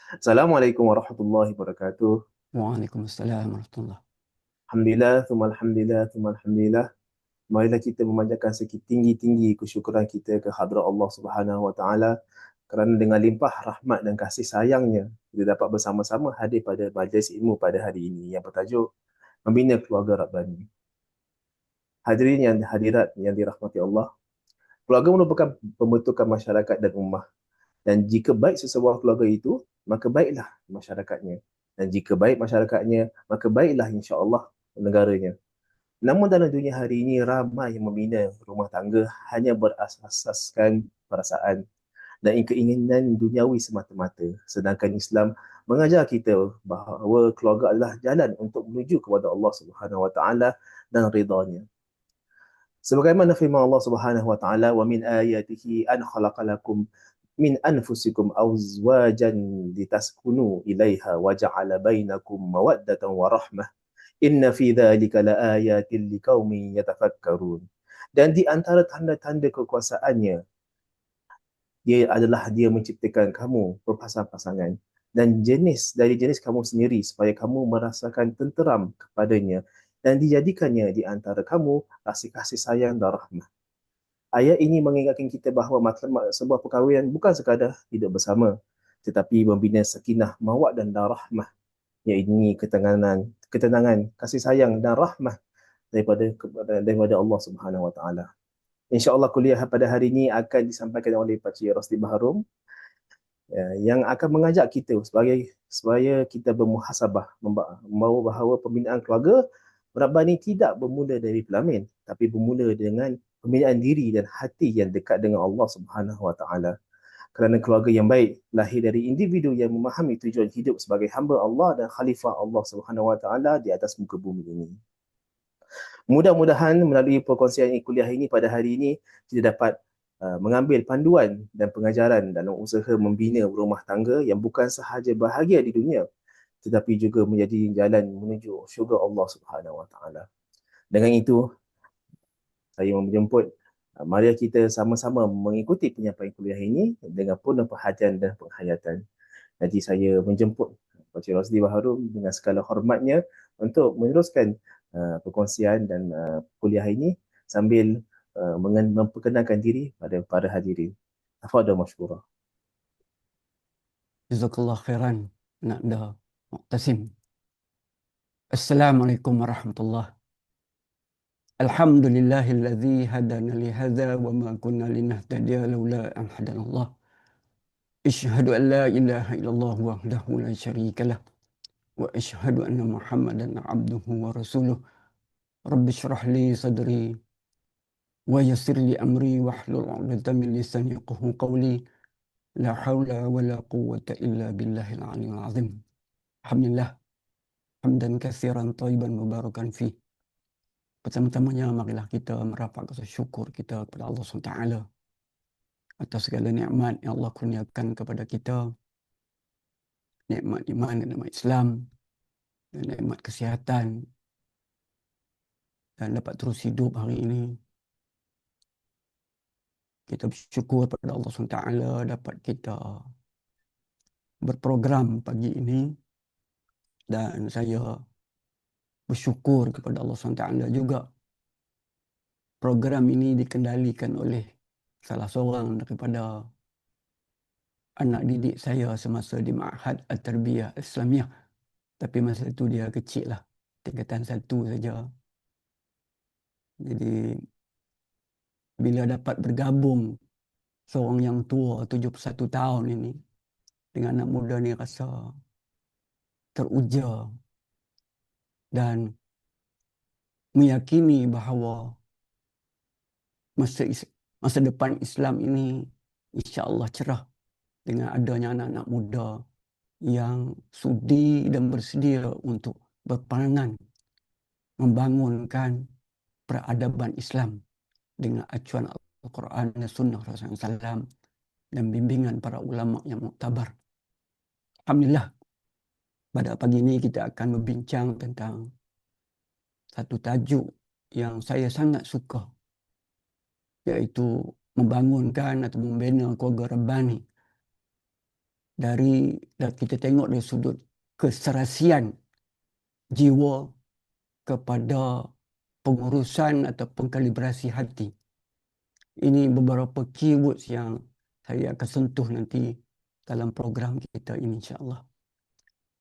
Assalamualaikum warahmatullahi wabarakatuh. Waalaikumsalam warahmatullah. Alhamdulillah, thumma alhamdulillah, thumma alhamdulillah. Marilah kita memanjatkan setinggi-tinggi kesyukuran kita ke hadrat Allah Subhanahu Wa Taala kerana dengan limpah rahmat dan kasih sayangnya kita dapat bersama-sama hadir pada majlis ilmu pada hari ini yang bertajuk Membina Keluarga Rabbani. Hadirin yang hadirat yang dirahmati Allah, keluarga merupakan pembentukan masyarakat dan ummah. Dan jika baik sesebuah keluarga itu, maka baiklah masyarakatnya. Dan jika baik masyarakatnya, maka baiklah insya-Allah negaranya. Namun dalam dunia hari ini, ramai yang membina rumah tangga hanya berasaskan perasaan dan keinginan duniawi semata-mata. Sedangkan Islam mengajar kita bahawa keluarga adalah jalan untuk menuju kepada Allah Subhanahu Wa Taala dan ridhanya. Sebagaimana firman Allah Subhanahu Wa Taala, "Wa min ayatihi an khalaqalakum min anfusikum azwajan litaskunu ilaiha wa ja'ala bainakum mawaddatan wa rahmah. Inna fi dzalika laayatin liqaumin yatafakkarun." Dan di antara tanda-tanda kekuasaannya, dia menciptakan kamu berpasang-pasangan dan jenis kamu sendiri supaya kamu merasakan tenteram kepadanya dan dijadikannya di antara kamu rasa kasih sayang dan rahmah. Ayat ini mengingatkan kita bahawa matlamat sebuah perkahwinan bukan sekadar hidup bersama, tetapi membina sakinah, mawad dan rahmah, iaitu ketenangan, kasih sayang dan rahmah daripada Allah Subhanahu Wa Taala. InsyaAllah kuliah pada hari ini akan disampaikan oleh Pakcik Rosli Baharum, yang akan mengajak kita supaya kita bermuhasabah, membawa bahawa pembinaan keluarga Rabbani tidak bermula dari pelamin, tapi bermula dengan pembinaan diri dan hati yang dekat dengan Allah Subhanahu Wa Taala. Kerana keluarga yang baik lahir dari individu yang memahami tujuan hidup sebagai hamba Allah dan khalifah Allah Subhanahu Wa Taala di atas muka bumi ini. Mudah-mudahan melalui perkongsian kuliah ini pada hari ini kita dapat mengambil panduan dan pengajaran dalam usaha membina rumah tangga yang bukan sahaja bahagia di dunia, tetapi juga menjadi jalan menuju syurga Allah Subhanahu Wa Taala. Dengan itu, saya menjemput mari kita sama-sama mengikuti penyampaian kuliah ini dengan penuh perhatian dan penghayatan. Jadi saya menjemput Pakcik Rosli Baharum dengan segala hormatnya untuk meneruskan perkongsian dan kuliah ini sambil memperkenalkan diri pada para hadirin. Tafadhal masykurah. Jazakallah khairan. Nada Muqtasim. Assalamualaikum warahmatullah. Alhamdulillahilladzi hadana li hadza wa ma kunna linahtadiya laula an hadanallah. Asyhadu an la ilaha illallah wahdahu la syarikalah wa asyhadu anna Muhammadan abduhu wa rasuluh. Rabbi shrah li sadri wa yassir li amri wahlul 'uqdatam min lisani yafqahu qawli. La haula wa la quwwata illa billahil 'aliyyil 'azim. Alhamdulillah hamdan katsiran thayyiban mubarakan fi. Pertama-tamanya marilah kita merapatkan syukur kita kepada Allah SWT atas segala nikmat yang Allah kurniakan kepada kita, nikmat iman dan nikmat Islam dan nikmat kesihatan dan dapat terus hidup hari ini. Kita bersyukur kepada Allah SWT dapat kita berprogram pagi ini, dan saya bersyukur kepada Allah SWT juga program ini dikendalikan oleh salah seorang daripada anak didik saya semasa di Ma'had At-Tarbiyah Islamiyah. Tapi masa itu dia kecil lah, tingkatan 1 saja. Jadi bila dapat bergabung seorang yang tua 71 tahun ini dengan anak muda ni, rasa teruja dan meyakini bahawa masa depan Islam ini insya-Allah cerah dengan adanya anak-anak muda yang sudi dan bersedia untuk berperanan membangunkan peradaban Islam dengan acuan Al-Quran dan Sunnah Rasulullah SAW dan bimbingan para ulama yang muktabar. Alhamdulillah, pada pagi ini kita akan berbincang tentang satu tajuk yang saya sangat suka, iaitu membangunkan atau membina keluarga Rabbani. dan kita tengok dari sudut keserasian jiwa kepada pengurusan atau pengkalibrasi hati. Ini beberapa keywords yang saya akan sentuh nanti dalam program kita ini, insya-Allah.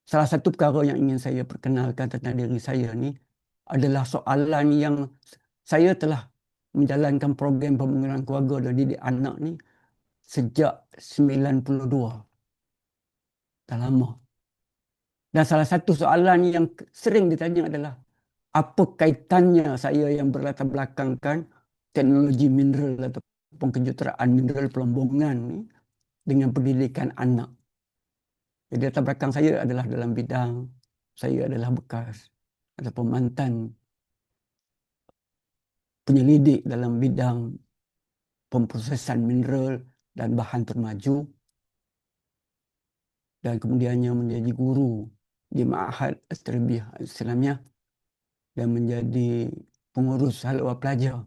Salah satu perkara yang ingin saya perkenalkan tentang diri saya ni adalah soalan yang saya telah menjalankan program pembangunan keluarga dan didik anak ni sejak 92. Dah lama. Dan salah satu soalan yang sering ditanya adalah, apa kaitannya saya yang berlatar belakangkan teknologi mineral ataupun kejuruteraan mineral plombongan ni dengan pendidikan anak. Jadi latar belakang saya adalah dalam bidang, saya adalah bekas ataupun mantan penyelidik dalam bidang pemprosesan mineral dan bahan termaju, dan kemudiannya menjadi guru di Ma'had At-Tarbiyah Al-Islamiyah dan menjadi pengurus hal ehwal pelajar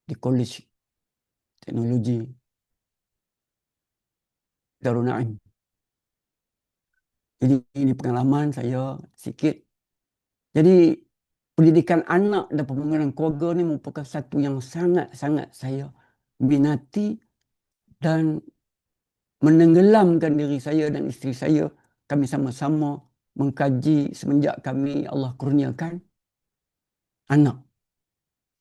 di Kolej Teknologi Darul Naim. Jadi ini pengalaman saya sikit. Jadi pendidikan anak dan pembangunan keluarga ni merupakan satu yang sangat-sangat saya minati dan menenggelamkan diri saya dan isteri saya. Kami sama-sama mengkaji semenjak kami Allah kurniakan anak.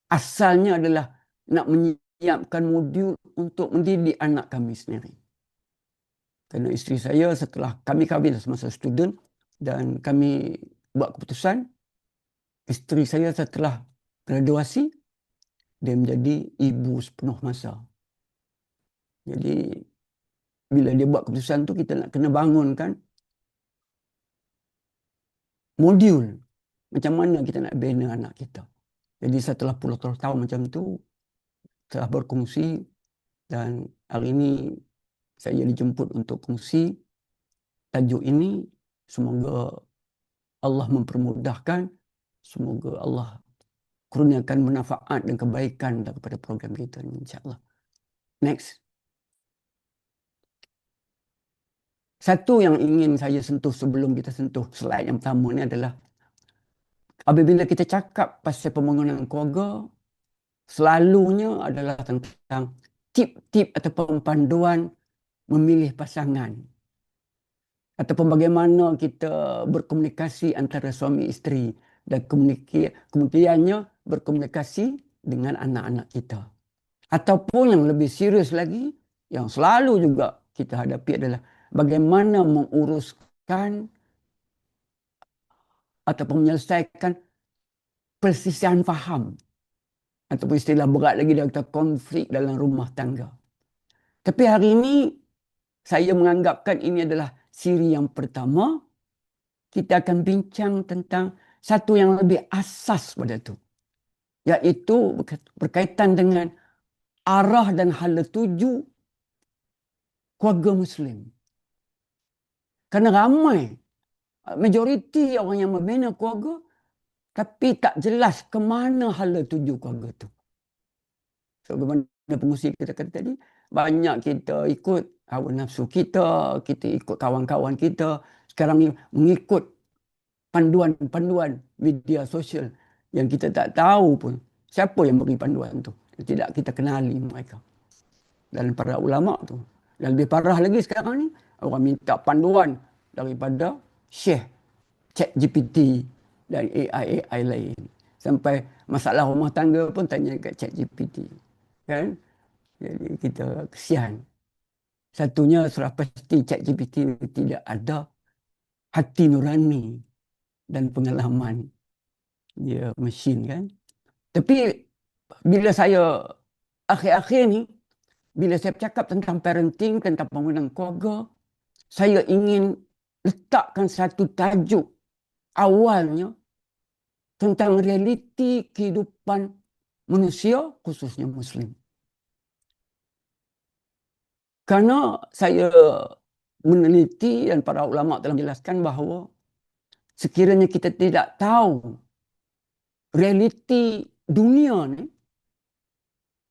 Asalnya adalah nak menyiapkan modul untuk mendidik anak kami sendiri. Kerana isteri saya setelah kami kahwin semasa student dan kami buat keputusan, isteri saya setelah graduasi, dia menjadi ibu sepenuh masa. Jadi bila dia buat keputusan tu, kita nak kena bangunkan modul macam mana kita nak bina anak kita. Jadi setelah puluh tahun macam tu, telah berkongsi dan hari ini saya dijemput untuk kongsi tajuk ini. Semoga Allah mempermudahkan, semoga Allah kurniakan manfaat dan kebaikan daripada program kita ini, insya-Allah. Next. Satu yang ingin saya sentuh sebelum kita sentuh slide yang pertama ni adalah apabila kita cakap pasal pembangunan keluarga, selalunya adalah tentang tip-tip ataupun panduan memilih pasangan ataupun bagaimana kita berkomunikasi antara suami isteri dan kemudiannya berkomunikasi dengan anak-anak kita. Ataupun yang lebih serius lagi, yang selalu juga kita hadapi adalah bagaimana menguruskan ataupun menyelesaikan perselisihan faham ataupun istilah berat lagi dia kata konflik dalam rumah tangga. Tapi hari ini saya menganggapkan ini adalah siri yang pertama. Kita akan bincang tentang satu yang lebih asas pada itu, iaitu berkaitan dengan arah dan hala tuju keluarga Muslim. Kerana ramai, majoriti orang yang membina keluarga tapi tak jelas ke mana hala tuju keluarga itu. So, bagaimana pengusi kita kata tadi, banyak kita ikut hawa nafsu kita, kita ikut kawan-kawan kita. Sekarang ni mengikut panduan-panduan media sosial yang kita tak tahu pun siapa yang beri panduan tu. Tidak kita kenali mereka. Dan para ulama tu. Dan lebih parah lagi sekarang ni, orang minta panduan daripada Syekh, ChatGPT dan AI lain. Sampai masalah rumah tangga pun tanya kat ChatGPT. Kan? Jadi kita kesian. Satunya sudah pasti ChatGPT tidak ada hati nurani dan pengalaman. Dia mesin kan. Tapi bila saya akhir-akhir ni, bila saya bercakap tentang parenting, tentang pembangunan keluarga, saya ingin letakkan satu tajuk awalnya tentang realiti kehidupan manusia, khususnya Muslim. Kerana saya meneliti dan para ulama telah menjelaskan bahawa sekiranya kita tidak tahu realiti dunia ni,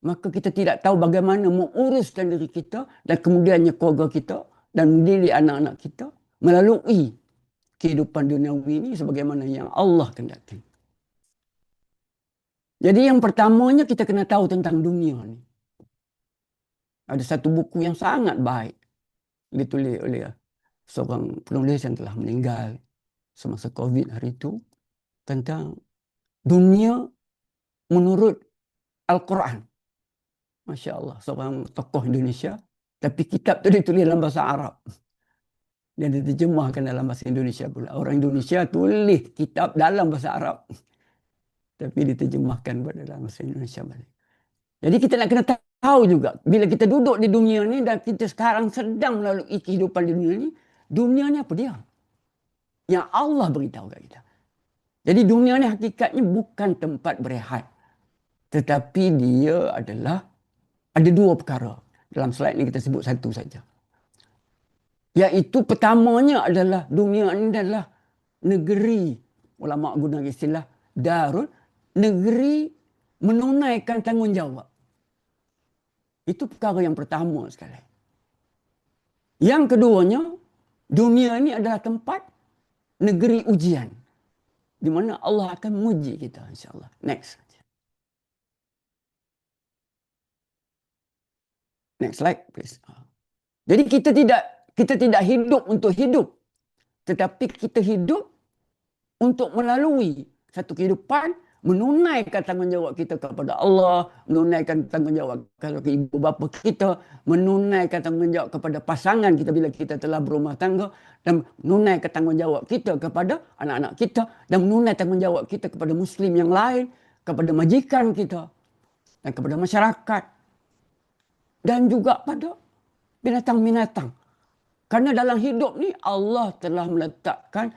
maka kita tidak tahu bagaimana menguruskan diri kita dan kemudiannya keluarga kita dan mendidik anak-anak kita melalui kehidupan duniawi ini sebagaimana yang Allah kehendaki. Jadi yang pertamanya kita kena tahu tentang dunia ni. Ada satu buku yang sangat baik ditulis oleh seorang penulis yang telah meninggal semasa COVID hari itu, tentang dunia menurut Al-Quran. Masya Allah, seorang tokoh Indonesia, tapi kitab tu ditulis dalam bahasa Arab. Dan diterjemahkan dalam bahasa Indonesia pula. Orang Indonesia tulis kitab dalam bahasa Arab, tapi diterjemahkan dalam bahasa Indonesia balik. Jadi kita nak kena tahu juga, bila kita duduk di dunia ni dan kita sekarang sedang melalui kehidupan di dunia ni apa dia? Yang Allah beritahu kat kita. Jadi dunia ni hakikatnya bukan tempat berehat, tetapi dia adalah ada dua perkara. Dalam slide ni kita sebut satu saja. Iaitu pertamanya adalah dunia ini adalah negeri, ulama guna istilah darul, negeri menunaikan tanggungjawab. Itu perkara yang pertama sekali. Yang keduanya, dunia ini adalah tempat negeri ujian, di mana Allah akan menguji kita, insya-Allah. Next. Next slide, please. Jadi kita tidak hidup untuk hidup, tetapi kita hidup untuk melalui satu kehidupan, menunaikan tanggungjawab kita kepada Allah, menunaikan tanggungjawab kepada ibu bapa kita, menunaikan tanggungjawab kepada pasangan kita bila kita telah berumah tangga, dan menunaikan tanggungjawab kita kepada anak-anak kita, dan menunaikan tanggungjawab kita kepada Muslim yang lain, kepada majikan kita, dan kepada masyarakat, dan juga pada binatang-binatang. Karena dalam hidup ni Allah telah meletakkan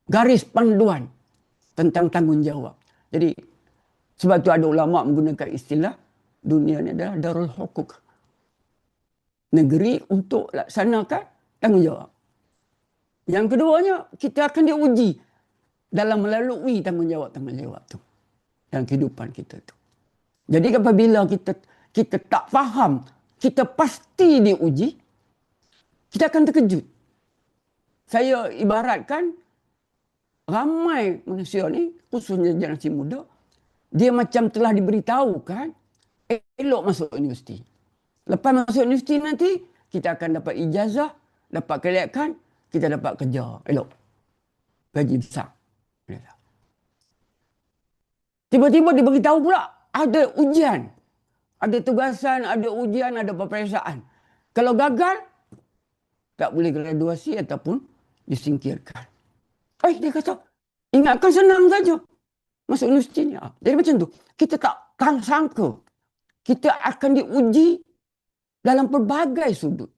garis panduan tentang tanggungjawab. Jadi sebab tu ada ulama menggunakan istilah dunia ni adalah darul hukuk, negeri untuk laksanakan tanggungjawab. Yang keduanya, kita akan diuji dalam melalui tanggungjawab tu dalam kehidupan kita tu. Jadi apabila kita tak faham, kita pasti diuji, kita akan terkejut. Saya ibaratkan ramai manusia ni, khususnya generasi muda, dia macam telah diberitahukan elok masuk universiti. Lepas masuk universiti nanti, kita akan dapat ijazah, dapat kelayakan, kita dapat kerja elok, gaji besar. Tiba-tiba diberitahu pula ada ujian, ada tugasan, ada ujian, ada peperiksaan. Kalau gagal, tak boleh graduasi ataupun disingkirkan. Dia kata, ingatkan senang saja masuk universiti ni. Jadi macam tu. Kita tak sangka kita akan diuji dalam pelbagai sudut.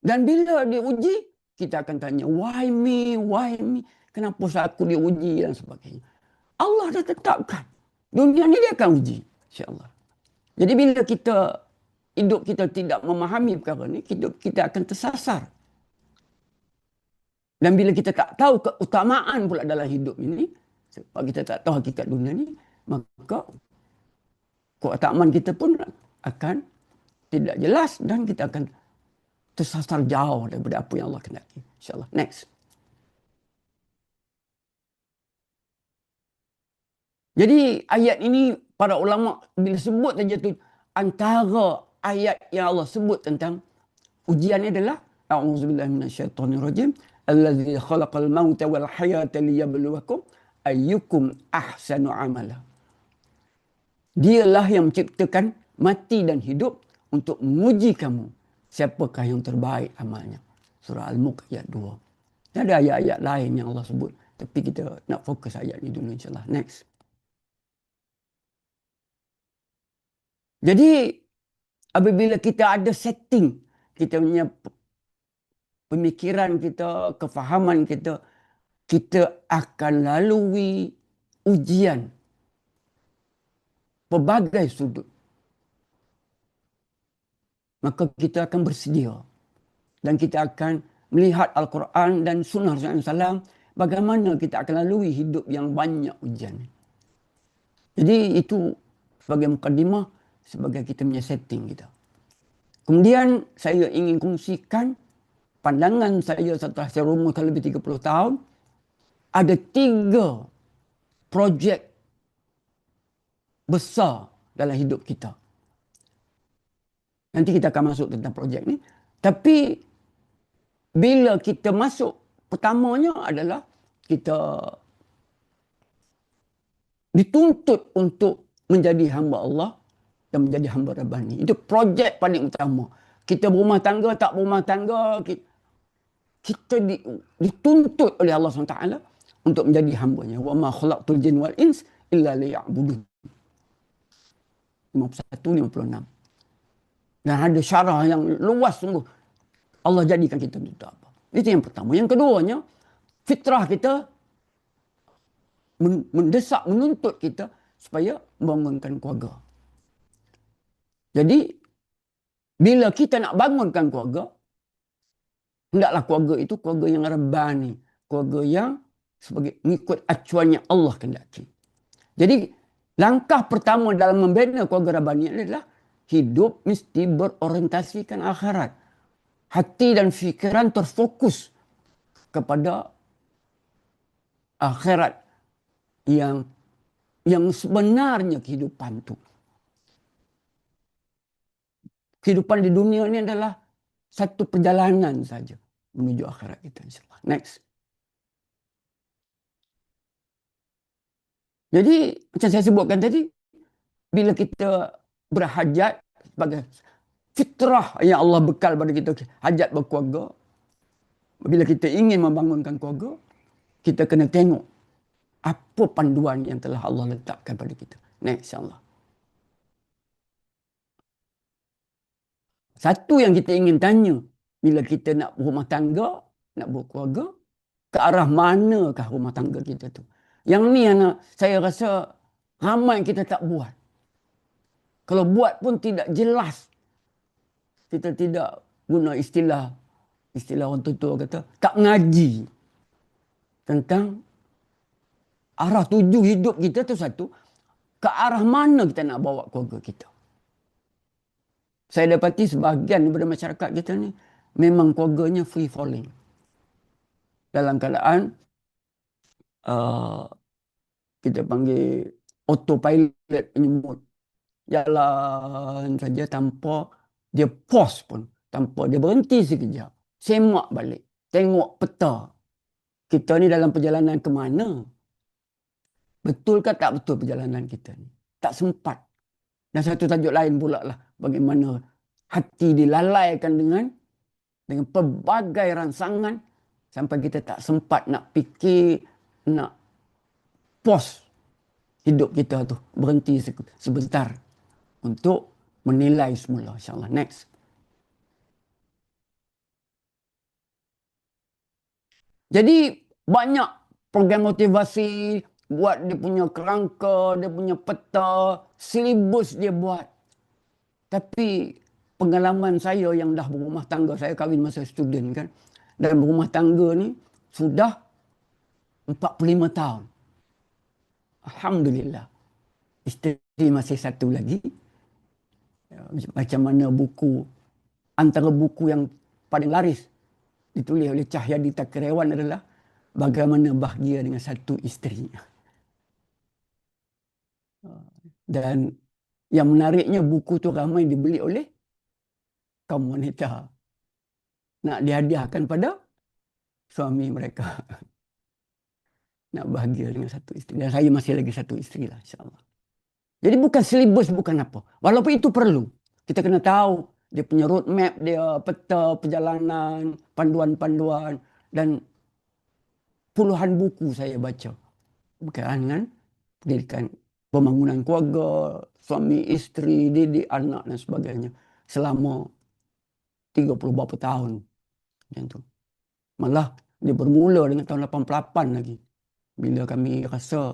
Dan bila diuji, kita akan tanya, why me, why me? Kenapa aku diuji dan sebagainya. Allah dah tetapkan. Dunia ni dia akan uji, insya-Allah. Jadi bila hidup kita tidak memahami perkara ni, hidup kita akan tersasar. Dan bila kita tak tahu keutamaan pula dalam hidup ini, sebab kita tak tahu hakikat dunia ni, maka keutamaan kita pun akan tidak jelas dan kita akan tersasar jauh daripada apa yang Allah kehendaki. InsyaAllah. Next. Jadi ayat ini para ulama bila sebut saja tu, antara ayat yang Allah sebut tentang ujian ni adalah a'udzubillahi minasyaitonirrajim allazi khalaqal mauta wal hayata liyabluwakum ayyukum ahsanu amala. Dialah yang menciptakan mati dan hidup untuk menguji kamu siapakah yang terbaik amalnya. Surah Al-Mulk ayat 2. Dan ada ayat-ayat lain yang Allah sebut, tapi kita nak fokus ayat ni dulu, insya-Allah. Next. Jadi apabila kita ada setting, kita punya pemikiran kita, kefahaman kita, kita akan lalui ujian pelbagai sudut. Maka kita akan bersedia dan kita akan melihat Al-Quran dan Sunnah Rasulullah SAW bagaimana kita akan lalui hidup yang banyak ujian. Jadi itu sebagai mukadimah, sebagai kita punya setting kita. Kemudian saya ingin kongsikan pandangan saya setelah saya rumuskan lebih 30 tahun. Ada 3 projek besar dalam hidup kita. Nanti kita akan masuk tentang projek ni. Tapi bila kita masuk, pertamanya adalah kita dituntut untuk menjadi hamba Allah dan menjadi hamba Rabbani. Itu projek paling utama. Kita berumah tangga, tak berumah tangga, kita dituntut oleh Allah SWT untuk menjadi hambanya. Wa ma khalaqtul jin wal ins illa liya'budun. 51-56. Dan ada syarah yang luas sungguh. Allah jadikan kita untuk apa. Itu yang pertama. Yang keduanya, fitrah kita mendesak, menuntut kita supaya membangunkan keluarga. Jadi, bila kita nak bangunkan keluarga, hendaklah keluarga itu keluarga yang rabbani. Keluarga yang sebagai mengikut acuannya Allah kendaki. Jadi, langkah pertama dalam membina keluarga rabbani adalah hidup mesti berorientasikan akhirat. Hati dan fikiran terfokus kepada akhirat yang sebenarnya kehidupan itu. Kehidupan di dunia ini adalah satu perjalanan saja menuju akhirat kita, insyaAllah. Next. Jadi, macam saya sebutkan tadi, bila kita berhajat sebagai fitrah yang Allah bekal pada kita, hajat berkeluarga. Bila kita ingin membangunkan keluarga, kita kena tengok apa panduan yang telah Allah letakkan pada kita. Next, insyaAllah. Satu yang kita ingin tanya, bila kita nak berumah tangga, nak berkeluarga, ke arah manakah rumah tangga kita tu? Yang ni saya rasa ramai kita tak buat. Kalau buat pun tidak jelas. Kita tidak guna istilah orang tua kata, tak mengaji tentang arah tuju hidup kita tu satu. Ke arah mana kita nak bawa keluarga kita. Saya dapati sebahagian daripada masyarakat kita ni memang keluarganya free falling. Dalam keadaan kita panggil autopilot penyemut. Jalan saja tanpa dia pause pun. Tanpa dia berhenti sekejap. Semak balik. Tengok peta. Kita ni dalam perjalanan ke mana? Betul ke tak betul perjalanan kita ni? Tak sempat. Dan satu tajuk lain pula lah. Bagaimana hati dilalaikan dengan pelbagai rangsangan. Sampai kita tak sempat nak fikir, nak pause hidup kita tu. Berhenti sebentar. Untuk menilai semula, insyaAllah. Next. Jadi, banyak program motivasi, buat dia punya kerangka, dia punya peta, silibus dia buat. Tapi, pengalaman saya yang dah berumah tangga, saya kahwin masa student kan, dan berumah tangga ni sudah 45 tahun. Alhamdulillah. Isteri masih satu lagi. Macam mana buku, antara buku yang paling laris ditulis oleh Cahyadi Takrawan adalah Bagaimana Bahagia dengan Satu Isteri. Dan yang menariknya buku tu ramai dibeli oleh kaum wanita. Nak dihadiahkan pada suami mereka. Nak bahagia dengan satu isteri. Dan saya masih lagi satu isteri lah, insyaAllah. Jadi bukan silibus, bukan apa. Walaupun itu perlu. Kita kena tahu dia punya roadmap dia, peta perjalanan, panduan-panduan. Dan puluhan buku saya baca. Berkaitan dengan pendidikan, pembangunan keluarga, suami, isteri, didik, anak dan sebagainya. Selama 30 berapa tahun. Macam tu. Malah dia bermula dengan tahun 88 lagi. Bila kami rasa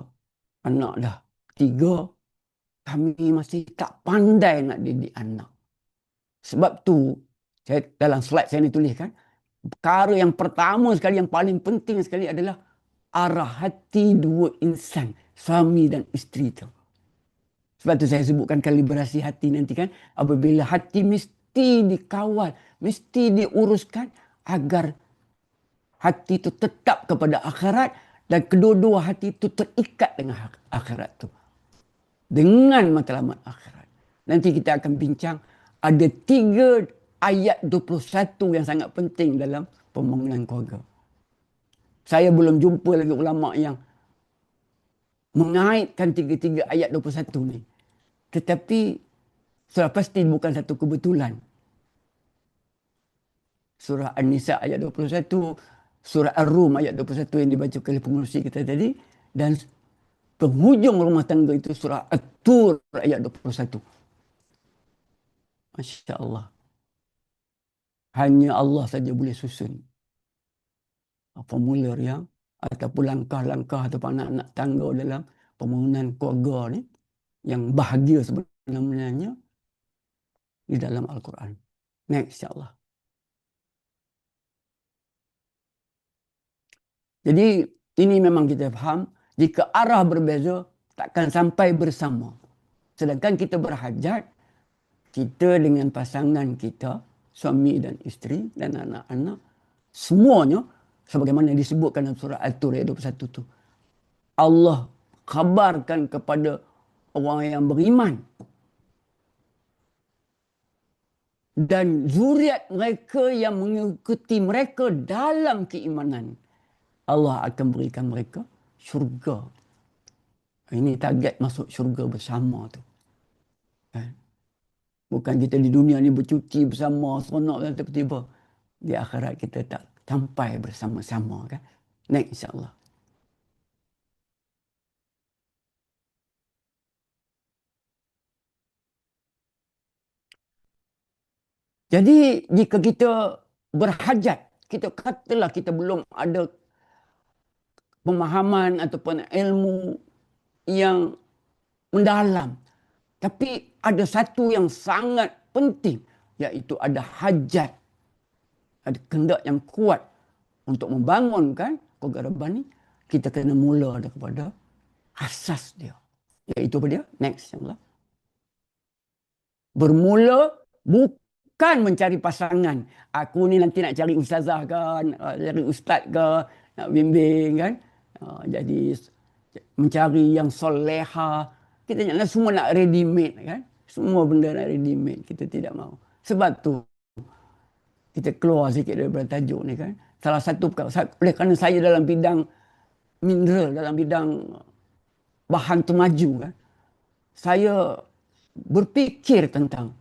anak dah 3, kami masih tak pandai nak didik anak. Sebab tu, dalam slide saya ni tuliskan, perkara yang pertama sekali, yang paling penting sekali adalah arah hati dua insan, suami dan isteri tu. Sebab tu saya sebutkan kalibrasi hati nanti kan. Apabila hati mesti dikawal, mesti diuruskan agar hati itu tetap kepada akhirat dan kedua-dua hati itu terikat dengan akhirat itu. Dengan matlamat akhirat. Nanti kita akan bincang ada 3 ayat 21 yang sangat penting dalam pembangunan keluarga. Saya belum jumpa lagi ulama yang mengaitkan 3 ayat 21 ni. Tetapi sudah pasti bukan satu kebetulan. Surah An-Nisa ayat 21, surah Ar-Rum ayat 21 yang dibaca oleh pengurusi kita tadi, dan penghujung rumah tangga itu surah At-Tur ayat 21. Masya Allah. Hanya Allah saja boleh susun formulir yang ataupun langkah-langkah ataupun anak-anak tangga dalam pembangunan keluarga ni yang bahagia sebenarnya di dalam Al-Quran. Next, insyaAllah. Jadi ini memang kita faham, jika arah berbeza takkan sampai bersama. Sedangkan kita berhajat, kita dengan pasangan kita, suami dan isteri dan anak-anak, semuanya sebagaimana disebutkan dalam surah Al-Tur ayat 21 tu. Allah khabarkan kepada orang yang beriman dan zuriat mereka yang mengikuti mereka dalam keimanan, Allah akan berikan mereka syurga. Ini target masuk syurga bersama tu. Bukan kita di dunia ni bercuti bersama, seronok dan tiba-tiba di akhirat kita tak sampai bersama-sama kan. Next, insyaAllah. Jadi jika kita berhajat, kita katalah kita belum ada pemahaman ataupun ilmu yang mendalam, tapi ada satu yang sangat penting, iaitu ada hajat, ada kehendak yang kuat untuk membangunkan keluarga Rabbani. Kita kena mula daripada asas dia, iaitu apa dia? Next, insyaAllah. Bermula bukan mencari pasangan. Aku ni nanti nak cari ustazah kan, cari ustaz ke, nak bimbing kan. Jadi mencari yang soleha. Kita semua nak ready made kan. Semua benda nak ready made. Kita tidak mahu. Sebab tu kita keluar sikit daripada tajuk ni kan. Salah satu perkara, oleh kerana saya dalam bidang mineral, dalam bidang bahan temaju kan, saya berfikir tentang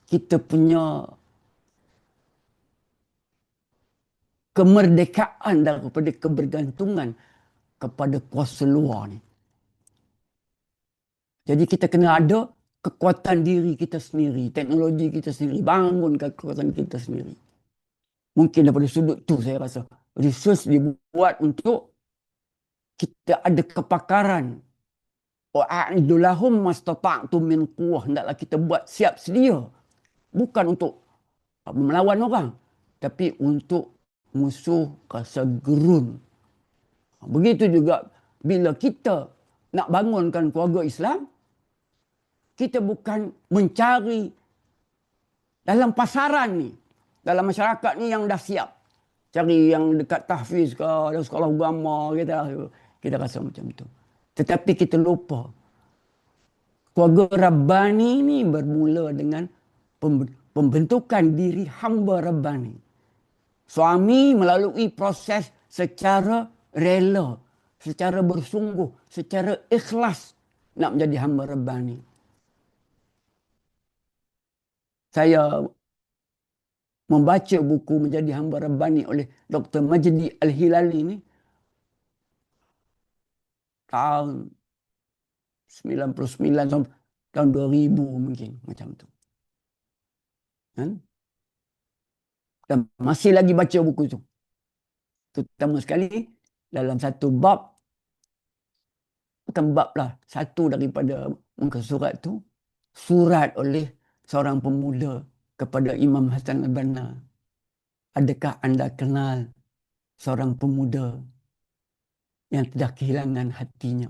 kita punya kemerdekaan daripada kebergantungan kepada kuasa luar ni. Jadi kita kena ada kekuatan diri kita sendiri, teknologi kita sendiri, bangunkan kekuatan kita sendiri. Mungkin daripada sudut tu saya rasa research dibuat untuk kita ada kepakaran. Wa'a'iddu lahum mastata'tum min quwwah. Hendaklah kita buat siap sedia. Bukan untuk melawan orang, tapi untuk musuh rasa gerun. Begitu juga bila kita nak bangunkan keluarga Islam, kita bukan mencari dalam pasaran ni, dalam masyarakat ni yang dah siap. Cari yang dekat tahfiz ke, ada sekolah agama, kita rasa macam tu. Tetapi kita lupa, keluarga Rabbani ni bermula dengan pembentukan diri hamba Rabbani. Suami melalui proses secara rela, secara bersungguh, secara ikhlas nak menjadi hamba Rabbani. Saya membaca buku Menjadi Hamba Rabbani oleh Dr. Majdi Al-Hilali ni tahun 99 tahun 2000 mungkin macam tu. Dan masih lagi baca buku tu. Terutama sekali dalam satu bab, bukan bab lah, satu daripada muka surat tu, surat oleh seorang pemuda kepada Imam Hasan al-Banna. Adakah anda kenal seorang pemuda yang telah kehilangan hatinya?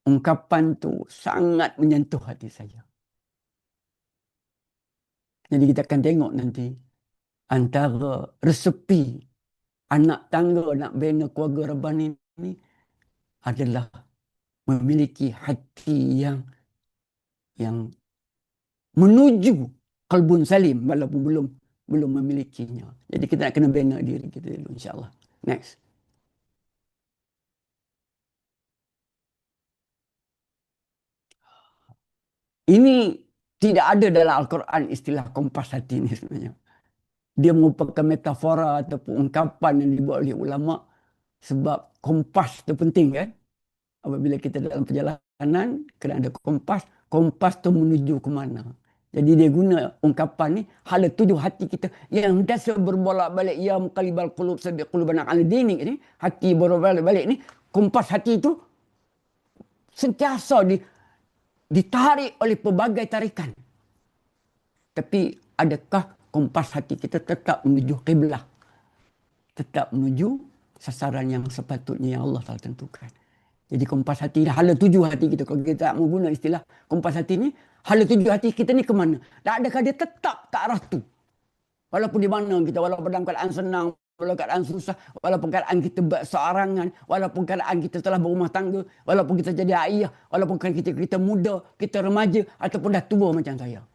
Ungkapan tu sangat menyentuh hati saya. Jadi kita akan tengok nanti antara resepi anak tangga nak bina keluarga Rabbani ini adalah memiliki hati yang menuju qalbun salim walaupun belum memilikinya. Jadi kita nak kena bina diri kita dulu, insya-Allah. Next. Ini tidak ada dalam Al-Quran istilah kompas hati ini sebenarnya. Dia merupakan metafora ataupun ungkapan yang dibuat oleh ulama sebab kompas itu penting kan. Apabila kita dalam perjalanan, kena ada kompas. Kompas tu menuju ke mana. Jadi dia guna ungkapan ni, hala tuju hati kita yang biasa berbolak-balik. Ya muqallibal qulub sabbit qulubana ala dinik ni. Hati berbolak-balik ni. Kompas hati itu sentiasa ditarik oleh pelbagai tarikan. Tapi adakah kompas hati kita tetap menuju qiblah? Tetap menuju sasaran yang sepatutnya yang Allah telah tentukan. Jadi kompas hati ni, hala tuju hati kita. Kalau kita tak menggunakan istilah kompas hati ni, hala tuju hati kita ni ke mana? Dan adakah dia tetap ke arah tu? Walaupun di mana kita, walaupun dalam keadaan senang, walaupun keadaan susah, walaupun keadaan kita berseorangan, walaupun keadaan kita telah berumah tangga, walaupun kita jadi ayah, walaupun kita muda, kita remaja, ataupun dah tua macam saya.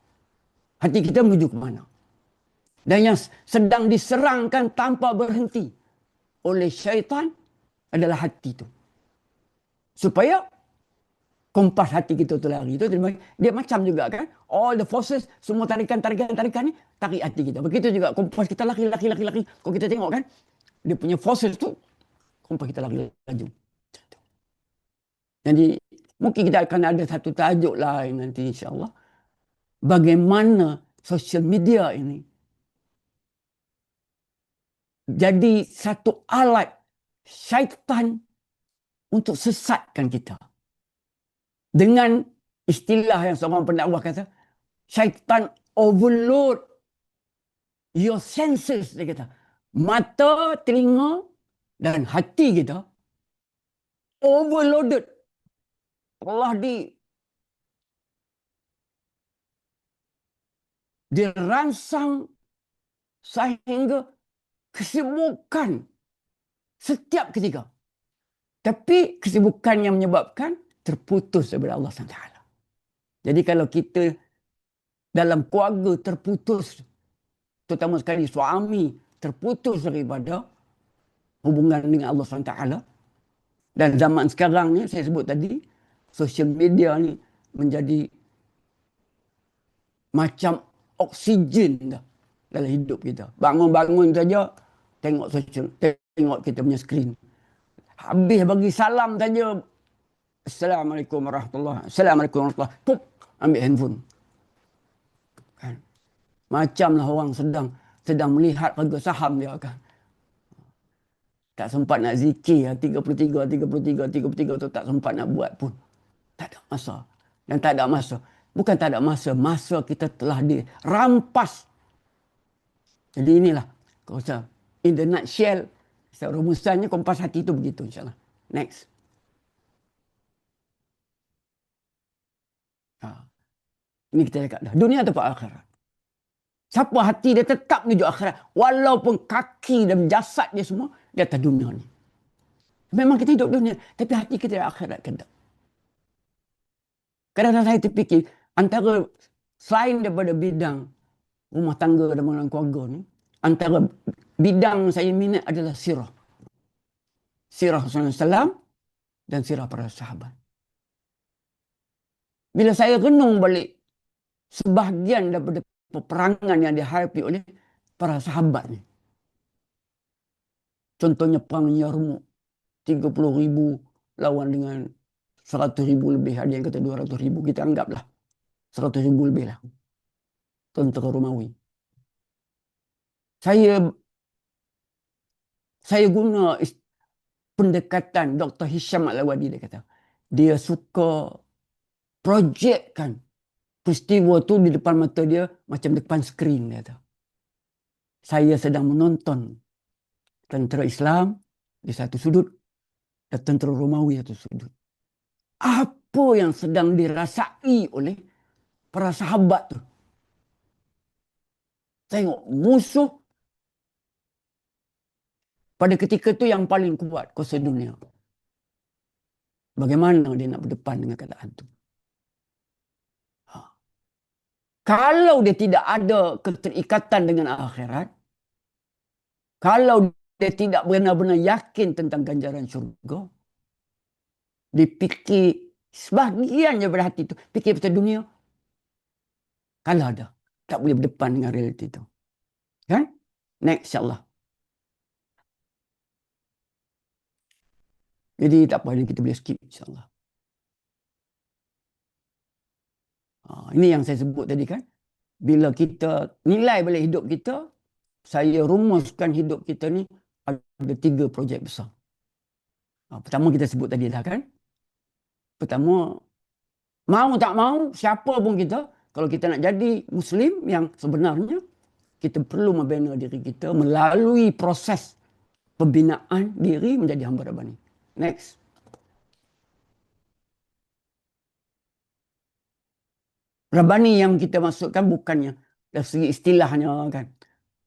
Hati kita menuju ke mana? Dan yang sedang diserangkan tanpa berhenti oleh syaitan adalah hati itu. Supaya kompas hati kita tu lari. Dia macam juga kan. All the forces, semua tarikan-tarikan ni tarik hati kita. Begitu juga kompas kita lari. Kalau kita tengok kan, dia punya forces tu, kompas kita lari laju. Jadi mungkin kita akan ada satu tajuk lain nanti insya-Allah. Bagaimana social media ini jadi satu alat syaitan untuk sesatkan kita. Dengan istilah yang seorang pendakwah kata, syaitan overload your senses, dia kata. Mata, telinga dan hati kita overloaded. Allah dirangsang sehingga kesibukan setiap ketika. Tapi kesibukan yang menyebabkan terputus daripada Allah SWT. Jadi kalau kita dalam keluarga terputus, terutama sekali suami terputus daripada hubungan dengan Allah SWT. Dan zaman sekarang ni, saya sebut tadi, social media ni menjadi macam oksigen dah dalam hidup kita. Bangun-bangun saja, tengok kita punya skrin. Habis bagi salam saja, Assalamualaikum warahmatullahi wabarakatuh. Assalamualaikum warahmatullahi wabarakatuh. Pup, ambil handphone. Kan? Macamlah orang sedang melihat harga saham dia kan. Tak sempat nak zikir 33 tu tak sempat nak buat pun. Tak ada masa. Dan tak ada masa. Bukan tak ada masa, masa kita telah dirampas. Jadi inilah, kalau saya in the nutshell, rumusannya kompas hati itu begitu insya-Allah. Next. Ini kita cakap dah. Dunia atau akhirat. Siapa hati dia tetap menuju akhirat. Walaupun kaki dan jasad dia semua di atas dunia ni. Memang kita hidup dunia. Tapi hati kita di akhirat kan tak. Kadang-kadang saya terfikir. Antara selain daripada bidang rumah tangga dan keluarga ni. Antara bidang saya minat adalah sirah. Sirah Rasulullah SAW dan sirah para sahabat. Bila saya renung balik sebahagian daripada peperangan yang dihadapi oleh para sahabat ni. Contohnya perang Yarmouk. 30,000 lawan dengan 100,000 lebih. Ada yang kata 200,000. Kita anggaplah 100,000 lebih lah. Tentera Romawi. Saya guna pendekatan Dr. Hisham Al-Awadi, dia kata. Dia suka projekkan peristiwa tu di depan mata dia macam depan skrin, dia kata. Saya sedang menonton tentera Islam di satu sudut dan tentera Romawi satu sudut. Apa yang sedang dirasai oleh para sahabat tu? Tengok musuh pada ketika itu yang paling kuat kuasa dunia. Bagaimana dia nak berdepan dengan keadaan itu? Ha. Kalau dia tidak ada keterikatan dengan akhirat, kalau dia tidak benar-benar yakin tentang ganjaran syurga, dia fikir sebahagian daripada hati itu, fikir pasal dunia, kalah dah. Tak boleh berdepan dengan realiti itu. Kan? Next, insyaAllah. Jadi tak apa, kita boleh skip insyaAllah. Ini yang saya sebut tadi kan. Bila kita nilai balik hidup kita, saya rumuskan hidup kita ni ada 3 projek besar. Pertama kita sebut tadi dah kan. Pertama, mau tak mau, siapa pun kita, kalau kita nak jadi Muslim yang sebenarnya, kita perlu membina diri kita melalui proses pembinaan diri menjadi hamba Rabbani. Next. Rabbani yang kita maksudkan bukannya dari segi istilahnya kan.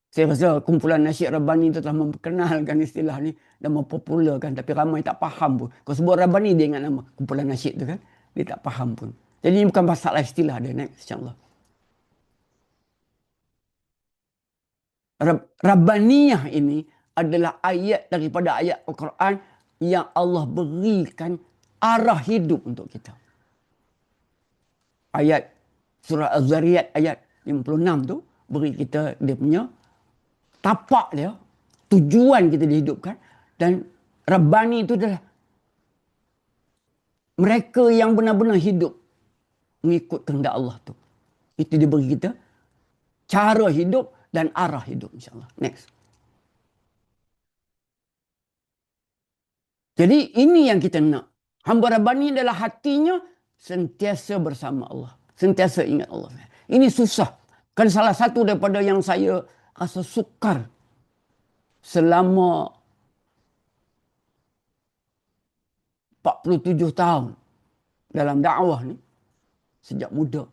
Saya rasa kumpulan nasyid Rabbani itu telah memperkenalkan istilah ni dan mempopularkan, tapi ramai tak faham pun. Kalau sebut Rabbani dia ingat nama kumpulan nasyid tu kan. Dia tak faham pun. Jadi ini bukan masalah istilah dia. Next, insyaAllah. Rabbaniyah ini adalah ayat daripada ayat Al-Quran yang Allah berikan arah hidup untuk kita. Ayat surah Az-Zariyat ayat 56 tu beri kita dia punya tapak dia, tujuan kita dihidupkan. Dan Rabbani itu adalah mereka yang benar-benar hidup mengikut kehendak Allah tu. Itu dia beri kita cara hidup dan arah hidup, insyaAllah. Next. Jadi ini yang kita nak. Hamba Rabbani adalah hatinya sentiasa bersama Allah. Sentiasa ingat Allah. Ini susah. Kan salah satu daripada yang saya rasa sukar selama 47 tahun dalam dakwah ni, sejak muda,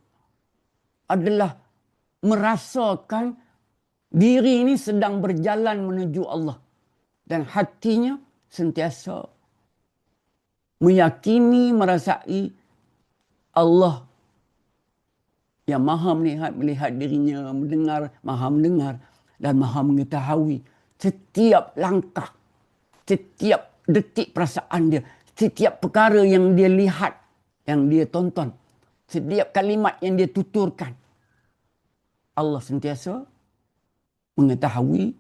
adalah merasakan diri ini sedang berjalan menuju Allah. Dan hatinya sentiasa meyakini, merasai Allah yang maha melihat dirinya, mendengar, maha mendengar dan maha mengetahui setiap langkah, setiap detik perasaan dia, setiap perkara yang dia lihat, yang dia tonton, setiap kalimat yang dia tuturkan. Allah sentiasa mengetahui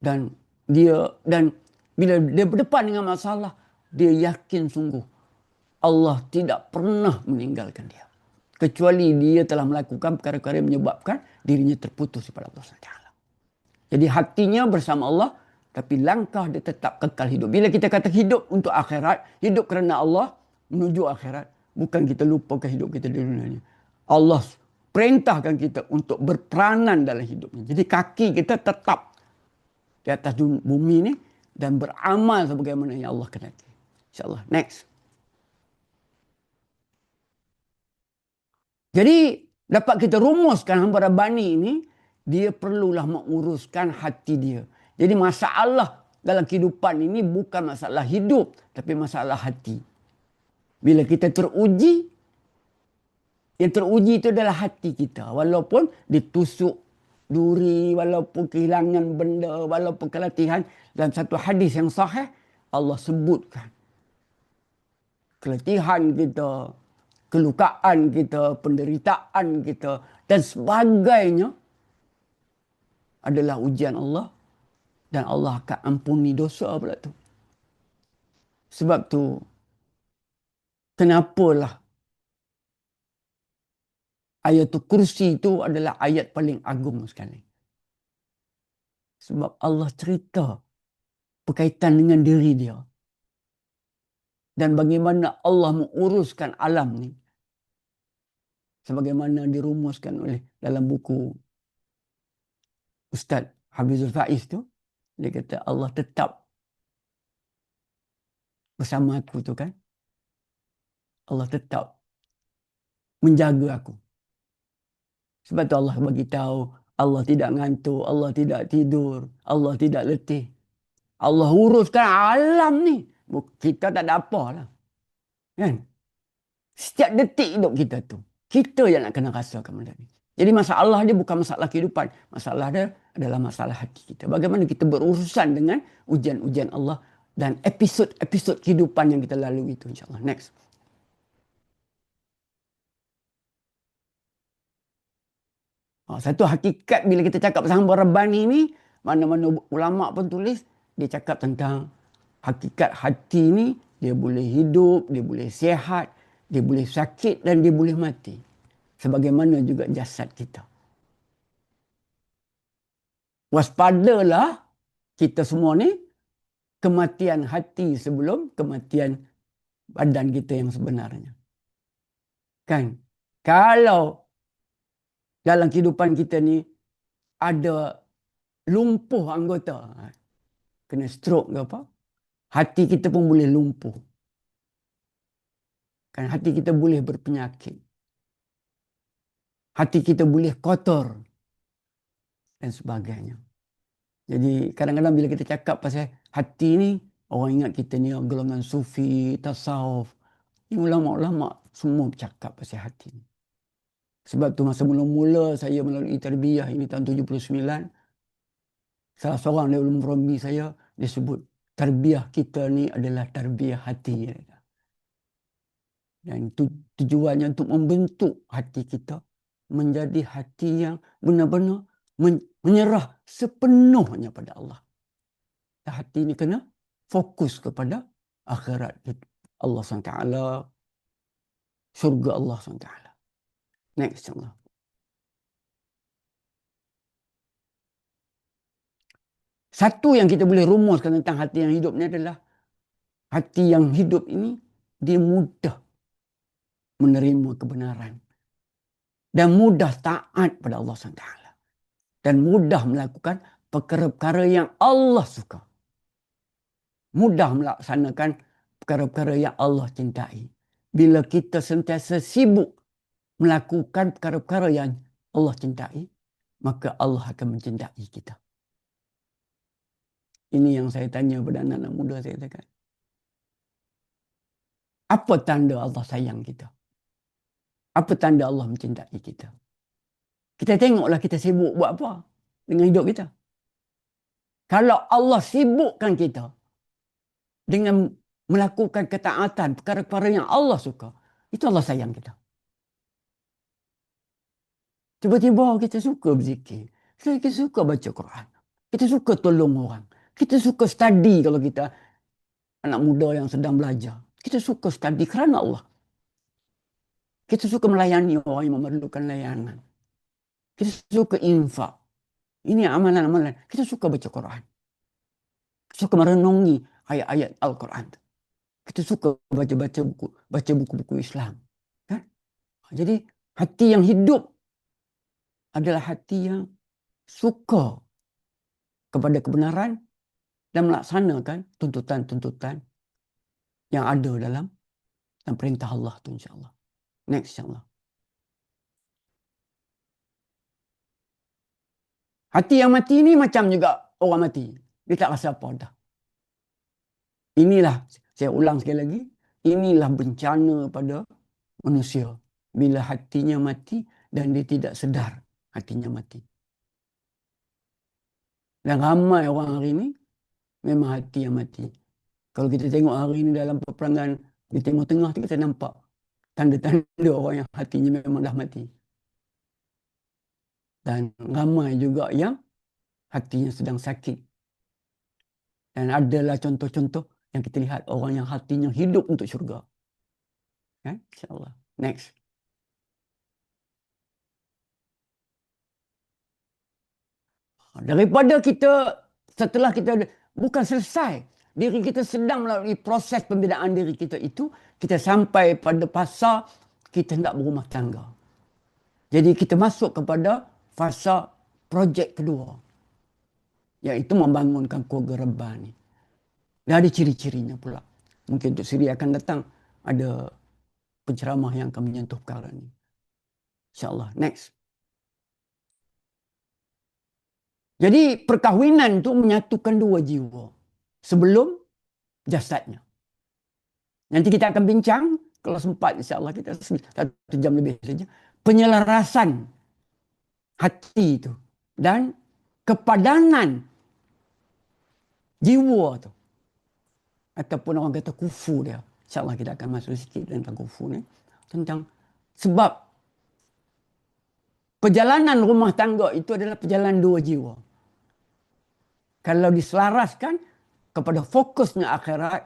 dan bila dia berdepan dengan masalah, dia yakin sungguh Allah tidak pernah meninggalkan dia. Kecuali dia telah melakukan perkara-perkara yang menyebabkan dirinya terputus daripada Allah SWT. Jadi hatinya bersama Allah, tapi langkah dia tetap kekal hidup. Bila kita kata hidup untuk akhirat, hidup kerana Allah, menuju akhirat, bukan kita lupakan hidup kita di dunia ini. Allah perintahkan kita untuk berperanan dalam hidupnya. Jadi kaki kita tetap di atas bumi ni dan beramal sebagaimana yang Allah kehendaki. InsyaAllah. Next. Jadi dapat kita rumuskan hamba Rabbani ini, dia perlulah menguruskan hati dia. Jadi masalah dalam kehidupan ini bukan masalah hidup, tapi masalah hati. Bila kita teruji, yang teruji itu adalah hati kita. Walaupun ditusuk duri, walaupun kehilangan benda, walaupun keletihan. Dalam satu hadis yang sahih, Allah sebutkan keletihan kita, kelukaan kita, penderitaan kita dan sebagainya adalah ujian Allah dan Allah akan ampuni dosa pula tu. Sebab tu kenapalah ayatul kursi itu adalah ayat paling agung sekali. Sebab Allah cerita berkaitan dengan diri dia dan bagaimana Allah menguruskan alam ni. Sebagaimana dirumuskan oleh dalam buku Ustaz Hafizul Faiz tu, dia kata Allah tetap bersama aku tu kan. Allah tetap menjaga aku. Sebab tu Allah bagi tahu Allah tidak ngantuk, Allah tidak tidur, Allah tidak letih. Allah uruskan alam ni. Kita tak ada apa lah. Kan? Setiap detik hidup kita tu. Kita yang nak kena rasakan benda ni. Jadi masalah dia bukan masalah kehidupan. Masalah dia adalah masalah hati kita. Bagaimana kita berurusan dengan ujian-ujian Allah dan episod-episod kehidupan yang kita lalui itu, insyaAllah. Next. Satu hakikat bila kita cakap pasal hamba Rabbani ni, mana-mana ulama pun tulis, dia cakap tentang hakikat hati ni, dia boleh hidup, dia boleh sihat, dia boleh sakit dan dia boleh mati. Sebagaimana juga jasad kita. Waspadalah kita semua ni kematian hati sebelum kematian badan kita yang sebenarnya. Kan? Kalau dalam kehidupan kita ni ada lumpuh anggota, kena stroke ke apa, hati kita pun boleh lumpuh. Kan hati kita boleh berpenyakit. Hati kita boleh kotor dan sebagainya. Jadi kadang-kadang bila kita cakap pasal hati ni, orang ingat kita ni golongan sufi, tasawuf. Ini ulama-ulama semua bercakap pasal hati ni. Sebab tu masa mula-mula saya melalui tarbiyah ini tahun 79, salah seorang dari ulama Rombi saya, dia sebut tarbiyah kita ni adalah tarbiyah hati. Dan tujuannya untuk membentuk hati kita menjadi hati yang benar-benar menyerah sepenuhnya pada Allah. Dan hati ini kena fokus kepada akhirat Allah SWT, syurga Allah SWT. Next, insyaAllah. Satu yang kita boleh rumuskan tentang hati yang hidup ni adalah hati yang hidup ini dia mudah menerima kebenaran dan mudah taat pada Allah SWT dan mudah melakukan perkara-perkara yang Allah suka. Mudah melaksanakan perkara-perkara yang Allah cintai. Bila kita sentiasa sibuk melakukan perkara-perkara yang Allah cintai, maka Allah akan mencintai kita. Ini yang saya tanya pada anak-anak muda, saya katakan. Apa tanda Allah sayang kita? Apa tanda Allah mencintai kita? Kita tengoklah kita sibuk buat apa dengan hidup kita. Kalau Allah sibukkan kita dengan melakukan ketaatan, perkara-perkara yang Allah suka, itu Allah sayang kita. Tiba-tiba kita suka berzikir. Kita suka baca Quran. Kita suka tolong orang. Kita suka study kalau kita anak muda yang sedang belajar. Kita suka study kerana Allah. Kita suka melayani orang yang memerlukan layanan. Kita suka infak. Ini amalan-amalan. Kita suka baca Quran. Kita suka merenungi ayat-ayat Al-Quran. Kita suka baca buku-buku Islam. Kan? Jadi hati yang hidup adalah hati yang suka kepada kebenaran dan melaksanakan tuntutan-tuntutan yang ada dalam perintah Allah tu, insyaAllah. Next, insyaAllah. Hati yang mati ni macam juga orang mati. Dia tak rasa apa dah. Inilah, saya ulang sekali lagi, inilah bencana pada manusia. Bila hatinya mati dan dia tidak sedar hatinya mati. Dan ramai orang hari ini memang hati yang mati. Kalau kita tengok hari ini dalam peperangan di Timur Tengah, kita nampak tanda-tanda orang yang hatinya memang dah mati. Dan ramai juga yang hatinya sedang sakit. Dan adalah contoh-contoh yang kita lihat orang yang hatinya hidup untuk syurga. Kan? InsyaAllah. Next. Daripada kita, setelah kita bukan selesai, diri kita sedang melalui proses pembinaan diri kita itu, kita sampai pada fasa kita nak berumah tangga. Jadi kita masuk kepada fasa projek kedua, iaitu membangunkan keluarga Rabbani. Dan ada ciri-cirinya pula. Mungkin untuk siri akan datang ada penceramah yang akan menyentuh perkara ini. InsyaAllah. Next. Jadi perkahwinan itu menyatukan dua jiwa sebelum jasadnya. Nanti kita akan bincang, kalau sempat insya-Allah kita 1 jam lebih saja, penyelarasan hati itu dan kepadanan jiwa tu, ataupun orang kata kufu dia. InsyaAllah kita akan masuk sikit tentang kufu ni. Tentang sebab perjalanan rumah tangga itu adalah perjalanan dua jiwa. Kalau diselaraskan kepada fokusnya akhirat,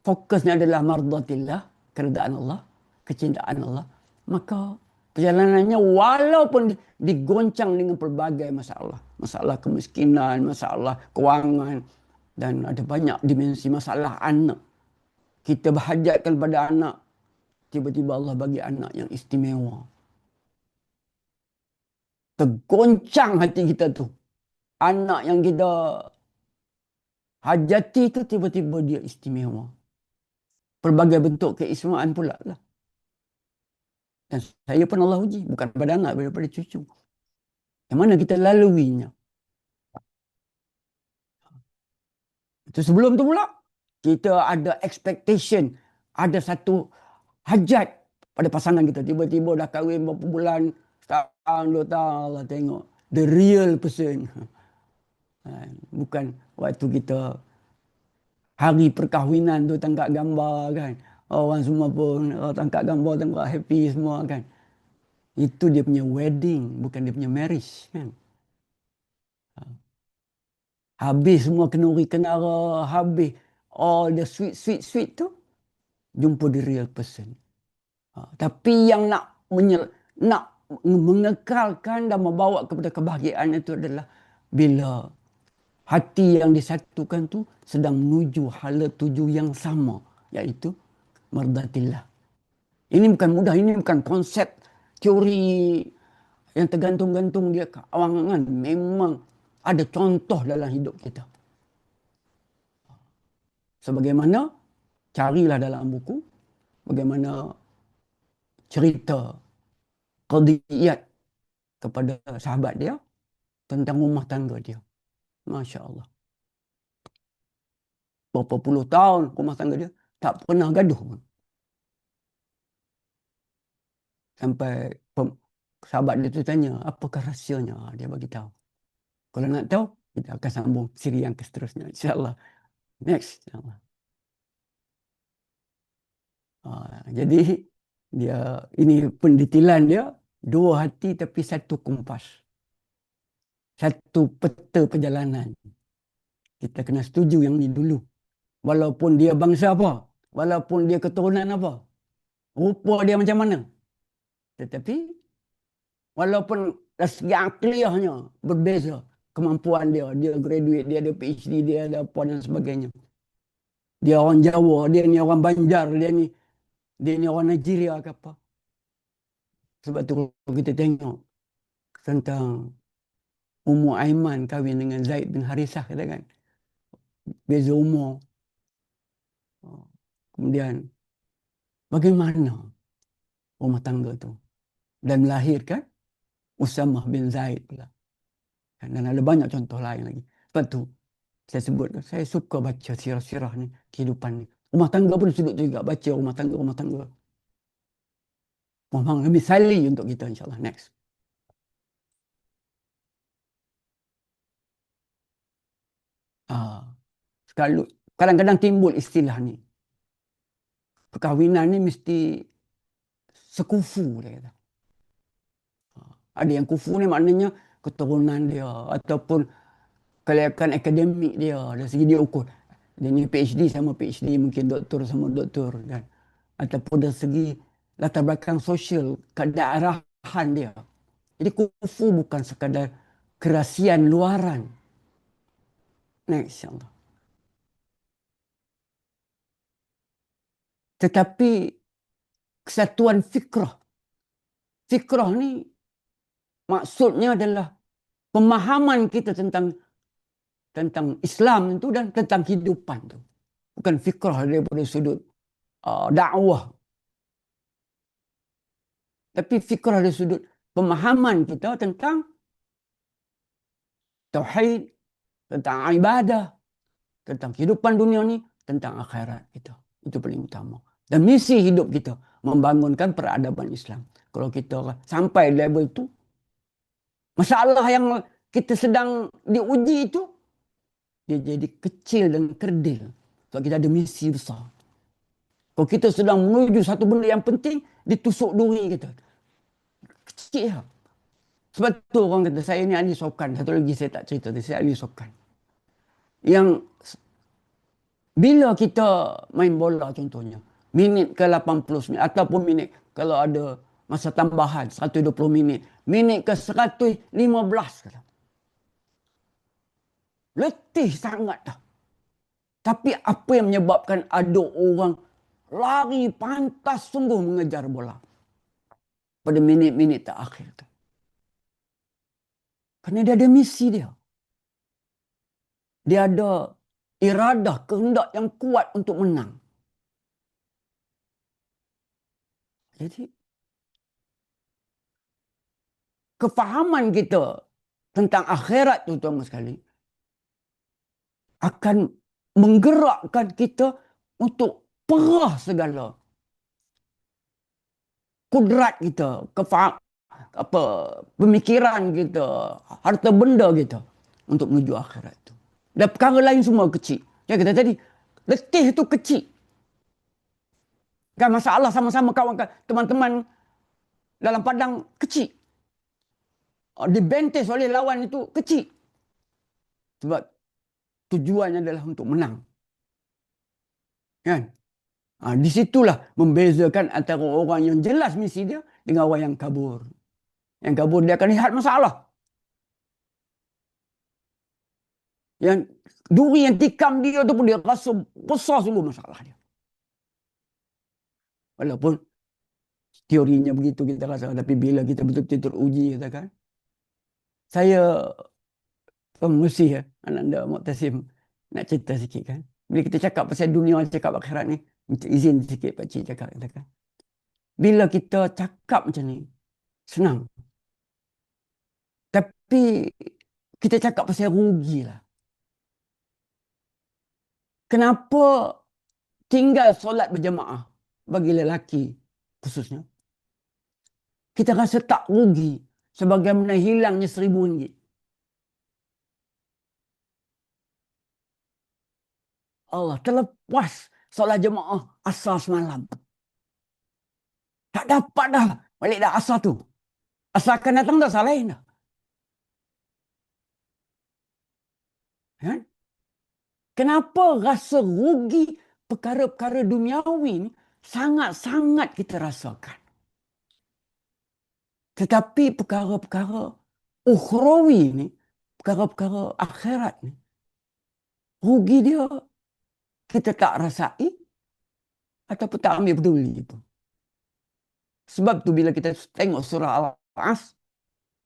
fokusnya adalah mardatillah, keridaan Allah, kecintaan Allah, maka perjalanannya walaupun digoncang dengan pelbagai masalah. Masalah kemiskinan, masalah kewangan, dan ada banyak dimensi masalah anak. Kita berhajatkan pada anak, tiba-tiba Allah bagi anak yang istimewa. Tergoncang hati kita tu. Anak yang kita hajati tu tiba-tiba dia istimewa. Pelbagai bentuk keistimewaan pula lah. Dan saya pun Allah uji. Bukan pada anak, pada cucu. Yang mana kita laluinya. Itu sebelum tu pula, kita ada expectation. Ada satu hajat pada pasangan kita. Tiba-tiba dah kahwin berapa bulan, setahun, 2 tahun, Allah tengok. The real person. Bukan waktu kita hari perkahwinan tu tangkap gambar kan. Orang semua pun tangkap gambar, tangkap happy semua kan. Itu dia punya wedding, bukan dia punya marriage kan. Habis semua kenuri kenara, habis all the sweet tu, jumpa the real person. Tapi yang nak mengekalkan dan membawa kepada kebahagiaan itu adalah bila hati yang disatukan tu sedang menuju hala tuju yang sama, iaitu mardatillah. Ini bukan mudah, ini bukan konsep teori yang tergantung-gantung dia ke awangan. Memang ada contoh dalam hidup kita. Sebagaimana carilah dalam buku bagaimana cerita qadiyat kepada sahabat dia tentang rumah tangga dia. Masya Allah. Berapa puluh tahun rumah tangga dia tak pernah gaduh pun. Sampai sahabat dia tu tanya, apakah rahsianya? Dia bagi tahu. Kalau nak tahu, kita akan sambung siri yang seterusnya. InsyaAllah. Next. InsyaAllah. Jadi, ini pendetilan dia, dua hati tapi satu kompas. Satu peta perjalanan. Kita kena setuju yang ni dulu. Walaupun dia bangsa apa, walaupun dia keturunan apa, rupa dia macam mana. Tetapi, walaupun dari segi akliahnya berbeza, kemampuan dia graduate, dia ada PhD, dia ada apa dan sebagainya. Dia orang Jawa, dia ni orang Banjar, dia ni orang Nigeria ke apa. Sebab tu kita tengok tentang Ummu Aiman kahwin dengan Zaid bin Harisah, kata kan. Beza umur. Kemudian bagaimana rumah tangga tu, dan melahirkan Usamah bin Zaid pula. Dan ada banyak contoh lain lagi. Sebab tu saya sebut, saya suka baca sirah-sirah ni, kehidupan ni. Rumah tangga pun sudut juga, baca rumah tangga. Memang misali untuk kita, insyaAllah. Next. Kadang-kadang timbul istilah ni. Perkahwinan ni mesti sekufu, dia kata. Ada yang kufu ni maknanya keturunan dia ataupun kelayakan akademik dia, dari segi dia ukur. Dia ni PhD sama PhD, mungkin doktor sama doktor kan. Ataupun dari segi latar belakang sosial, kedaerahan dia. Jadi kufu bukan sekadar kerasian luaran. Next, insyaAllah. Tetapi kesatuan fikrah. Fikrah ni maksudnya adalah pemahaman kita tentang Islam itu dan tentang kehidupan tu. Bukan fikrah daripada sudut dakwah. Tapi fikrah dari sudut pemahaman kita tentang tauhid, tentang ibadah, tentang kehidupan dunia ni, tentang akhirat kita. Itu paling utama. Dan misi hidup kita membangunkan peradaban Islam. Kalau kita sampai level itu, masalah yang kita sedang diuji itu, dia jadi kecil dan kerdil. Sebab kita ada misi besar. Kalau kita sedang menuju satu benda yang penting, ditusuk duri kita. Kecil lah. Sebab tu orang kata, saya ni ahli sokan. Satu lagi saya tak cerita, saya ahli sokan. Yang bila kita main bola contohnya, minit ke 89 ataupun minit kalau ada masa tambahan 120 minit, minit ke 115 kata. Letih sangat dah. Tapi apa yang menyebabkan ada orang lari pantas sungguh mengejar bola pada minit-minit terakhir tu? Kerana dia ada misi dia. Dia ada iradah, kehendak yang kuat untuk menang. Jadi, kefahaman kita tentang akhirat tu tuan sekali akan menggerakkan kita untuk perah segala kudrat kita, pemikiran kita, harta benda kita untuk menuju akhirat tu. Dan perkara lain semua kecil. Ya kita tadi, letih itu kecil. Kan masalah sama-sama kawan teman-teman dalam padang kecil. Dibentis oleh lawan itu kecil. Sebab tujuannya adalah untuk menang. Kan? Di situlah membezakan antara orang yang jelas misi dia dengan orang yang kabur. Yang kabur dia akan lihat masalah. Yang duri yang tikam dia tu pun dia rasa besar sungguh masalah dia. Walaupun teorinya begitu kita rasa, tapi bila kita betul-betul teruji katakan. Saya mesti ya, Ananda Muqtasim nak cerita sikit kan. Bila kita cakap pasal dunia, cakap akhirat ni, minta izin sikit Pak Cik cakap katakan. Bila kita cakap macam ni, senang. Tapi kita cakap pasal rugi lah. Kenapa tinggal solat berjemaah bagi lelaki khususnya? Kita rasa tak rugi sebagaimana hilangnya RM1,000. Allah terlepas solat jemaah asar semalam. Tak dapat dah balik dah asar tu. Asar akan datang dah salahin dah. Ya? Kenapa rasa rugi perkara-perkara duniawi ni sangat-sangat kita rasakan. Tetapi perkara-perkara ukhrawi ni, perkara-perkara akhirat ni, rugi dia kita tak rasai ataupun tak ambil peduli pun. Sebab tu bila kita tengok surah Al-As,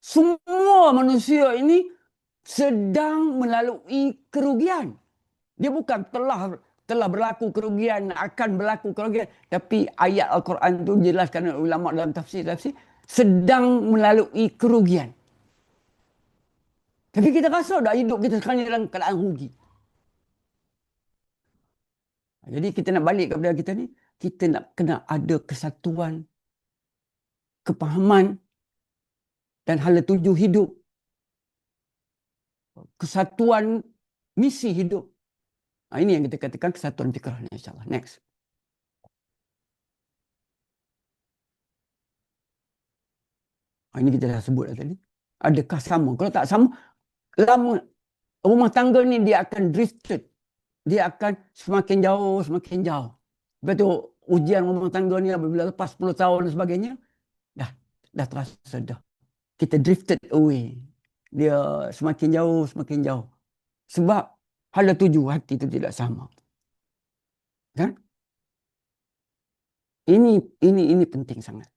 semua manusia ini sedang melalui kerugian. Dia bukan telah berlaku kerugian, akan berlaku kerugian. Tapi ayat Al-Quran itu jelaskan oleh ulama dalam tafsir sedang melalui kerugian. Tapi kita rasa dah hidup kita sekarang dalam keadaan rugi. Jadi kita nak balik kepada kita ni, kita nak kena ada kesatuan, kepahaman dan hala tuju hidup. Kesatuan misi hidup. Ini yang kita katakan kesatuan fikrah ni, insyaAllah. Next. Ini kita dah sebut dah tadi. Adakah sama? Kalau tak sama, lama rumah tangga ni dia akan drifted. Dia akan semakin jauh, semakin jauh. Lepas tu ujian rumah tangga ni apabila lepas 10 tahun dan sebagainya, dah terasa dah. Kita drifted away. Dia semakin jauh, semakin jauh. Sebab hala tuju hati itu tidak sama. Kan? Ini penting sangat.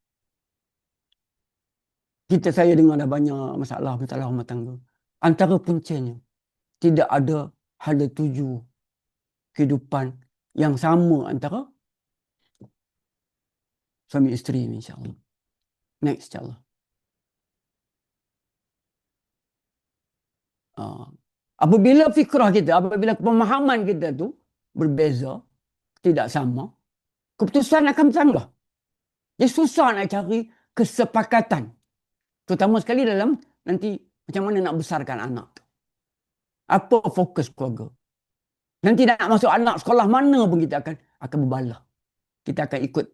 Saya dengar dah banyak masalah rumah tangga. Antara puncanya, tidak ada hala tuju kehidupan yang sama antara suami isteri ini, insyaAllah. Next, insyaAllah. Ah. Apabila fikrah kita, apabila pemahaman kita tu berbeza, tidak sama, keputusan akan bercanggah. Jadi susah nak cari kesepakatan. Terutama sekali dalam nanti macam mana nak besarkan anak tu. Apa fokus keluarga. Nanti nak masuk anak sekolah mana pun kita akan berbalah. Kita akan ikut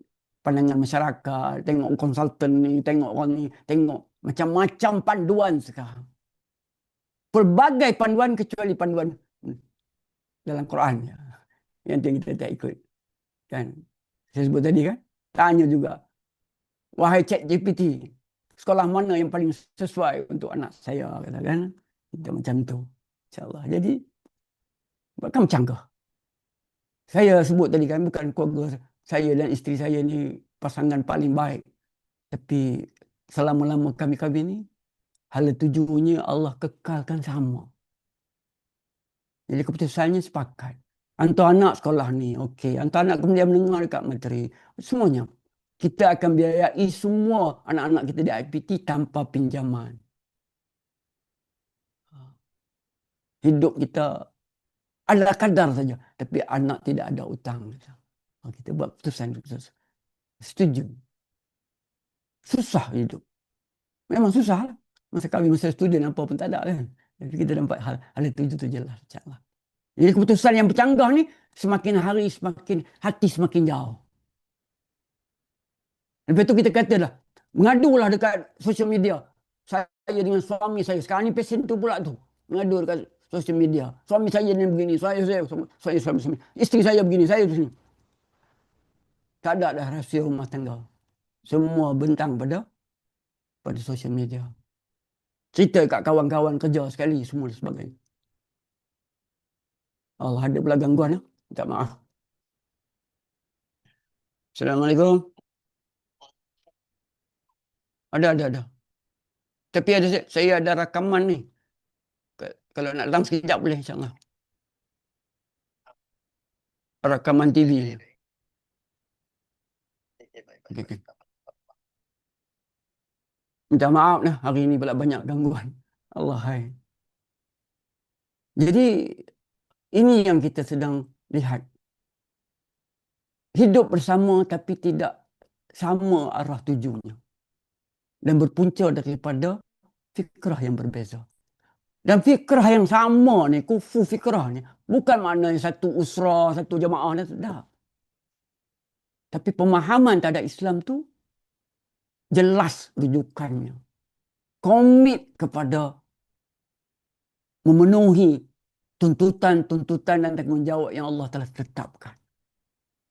pandangan masyarakat, tengok konsultan ni, tengok orang ni, tengok macam-macam panduan sekarang. Pelbagai panduan kecuali panduan dalam Quran. Yang kita tak ikut. Kan? Saya sebut tadi kan? Tanya juga. Wahai ChatGPT, sekolah mana yang paling sesuai untuk anak saya? Katakan. Kita macam tu. InsyaAllah. Jadi, bukan bercanggah. Saya sebut tadi kan, bukan keluarga saya dan isteri saya ni pasangan paling baik. Tapi selama-lama kami ni, hala tujuannya Allah kekalkan sama. Jadi keputusannya sepakat. Hantar anak sekolah ni, okey. Hantar anak kemudian mendengar dekat materi. Semuanya. Kita akan biayai semua anak-anak kita di IPT tanpa pinjaman. Hidup kita adalah kadar saja. Tapi anak tidak ada hutang. Kita buat keputusan. Setuju. Susah hidup. Memang susah lah. Masa kahwin, masa student apa pun tak ada kan. Jadi kita dapat hal itu jelas. InsyaAllah. Jadi keputusan yang bercanggah ni semakin hari semakin hati semakin jauh. Lepas tu kita katalah, mengadulah dekat social media. Saya dengan suami saya. Sekarang ni pesen tu pula tu. Mengadu dekat social media. Suami saya ni begini. Suami. Isteri saya begini. Saya begini. Tak ada dah rahsia rumah tangga. Semua bentang pada social media. Cerita kat kawan-kawan kerja sekali. Semua dan sebagainya. Allah, ada pula gangguan. Minta maaf. Assalamualaikum. Ada. Tapi saya ada rakaman ni. Kalau nak datang sekejap boleh, insyaAllah. Rakaman TV. Okay. Minta maaf lah, hari ini pula banyak gangguan. Allah hai. Jadi, ini yang kita sedang lihat. Hidup bersama tapi tidak sama arah tujuannya. Dan berpunca daripada fikrah yang berbeza. Dan fikrah yang sama ni, kufu fikrah ni, bukan maknanya satu usrah, satu jamaah, tak. Tapi pemahaman terhadap Islam tu jelas rujukannya. Komit kepada memenuhi tuntutan-tuntutan dan tanggungjawab yang Allah telah tetapkan.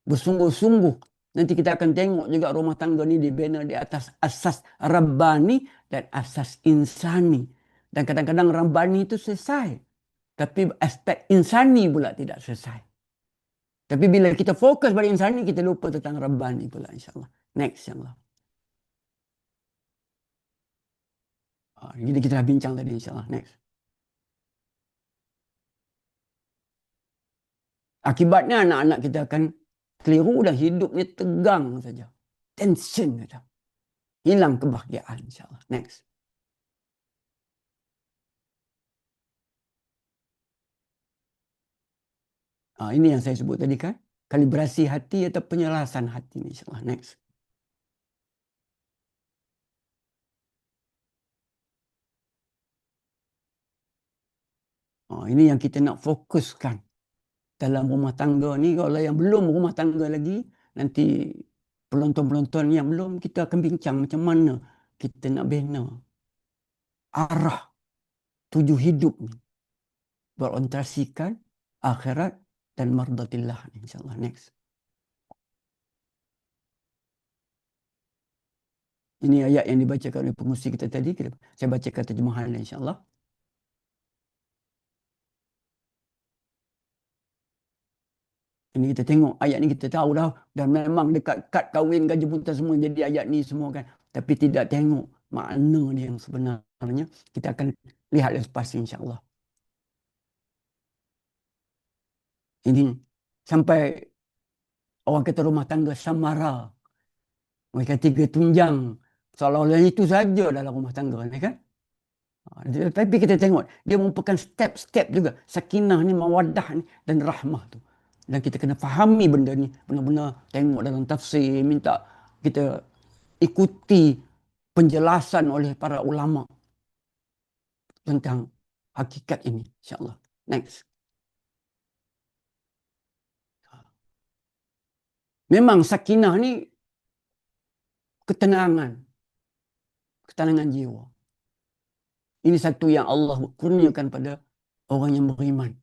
Bersungguh-sungguh. Nanti kita akan tengok juga rumah tangga ni dibina di atas asas Rabbani dan asas insani. Dan kadang-kadang Rabbani itu selesai. Tapi aspek insani pula tidak selesai. Tapi bila kita fokus pada insani, kita lupa tentang Rabbani pula, insyaAllah. Next, insyaAllah. Jadi kita dah bincang tadi, insyaAllah. Next. Akibatnya anak-anak kita akan keliru dan hidupnya tegang saja. Tension saja. Hilang kebahagiaan, insyaAllah. Next. Ini yang saya sebut tadi kan. Kalibrasi hati atau penyelarasan hati, insyaAllah. Next. Ini yang kita nak fokuskan dalam rumah tangga ni. Kalau yang belum rumah tangga lagi, nanti penonton-penonton yang belum, kita akan bincang macam mana kita nak bina arah tuju hidup ni. Berorientasikan akhirat dan mardatillah, insyaAllah. Next. Ini ayat yang dibacakan oleh pengusi kita tadi. Saya bacakan terjemahan, insyaAllah. Ini kita tengok ayat ni, kita tahu dah. Dan memang dekat kad kahwin, gaji jemputan semua jadi ayat ni semua kan. Tapi tidak tengok makna dia yang sebenarnya. Kita akan lihat lepas insyaAllah. Ini sampai orang kata rumah tangga samara. Mereka tiga tunjang. Seolah-olah itu saja dalam rumah tangga ni kan. Tapi kita tengok, dia merupakan step-step juga. Sakinah ni, mawaddah ni dan rahmah tu. Dan kita kena fahami benda ni. Benar-benar tengok dalam tafsir, minta kita ikuti penjelasan oleh para ulama tentang hakikat ini, insyaAllah. Next. Memang sakinah ni ketenangan jiwa. Ini satu yang Allah kurniakan pada orang yang beriman.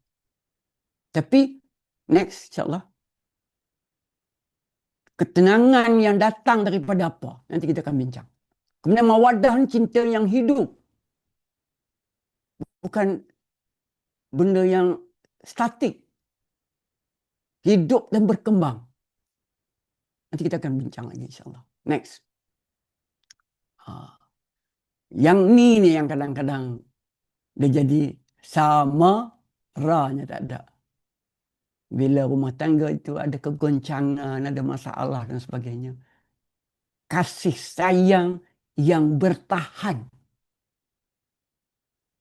Tapi next insyaAllah, ketenangan yang datang daripada apa? Nanti kita akan bincang. Kemudian mawaddah ni cinta yang hidup. Bukan benda yang statik. Hidup dan berkembang. Nanti kita akan bincang lagi insyaAllah. Next. Yang ni yang kadang-kadang dia jadi sama ranya tak ada. Bila rumah tangga itu ada kegoncangan, ada masalah dan sebagainya. Kasih sayang yang bertahan.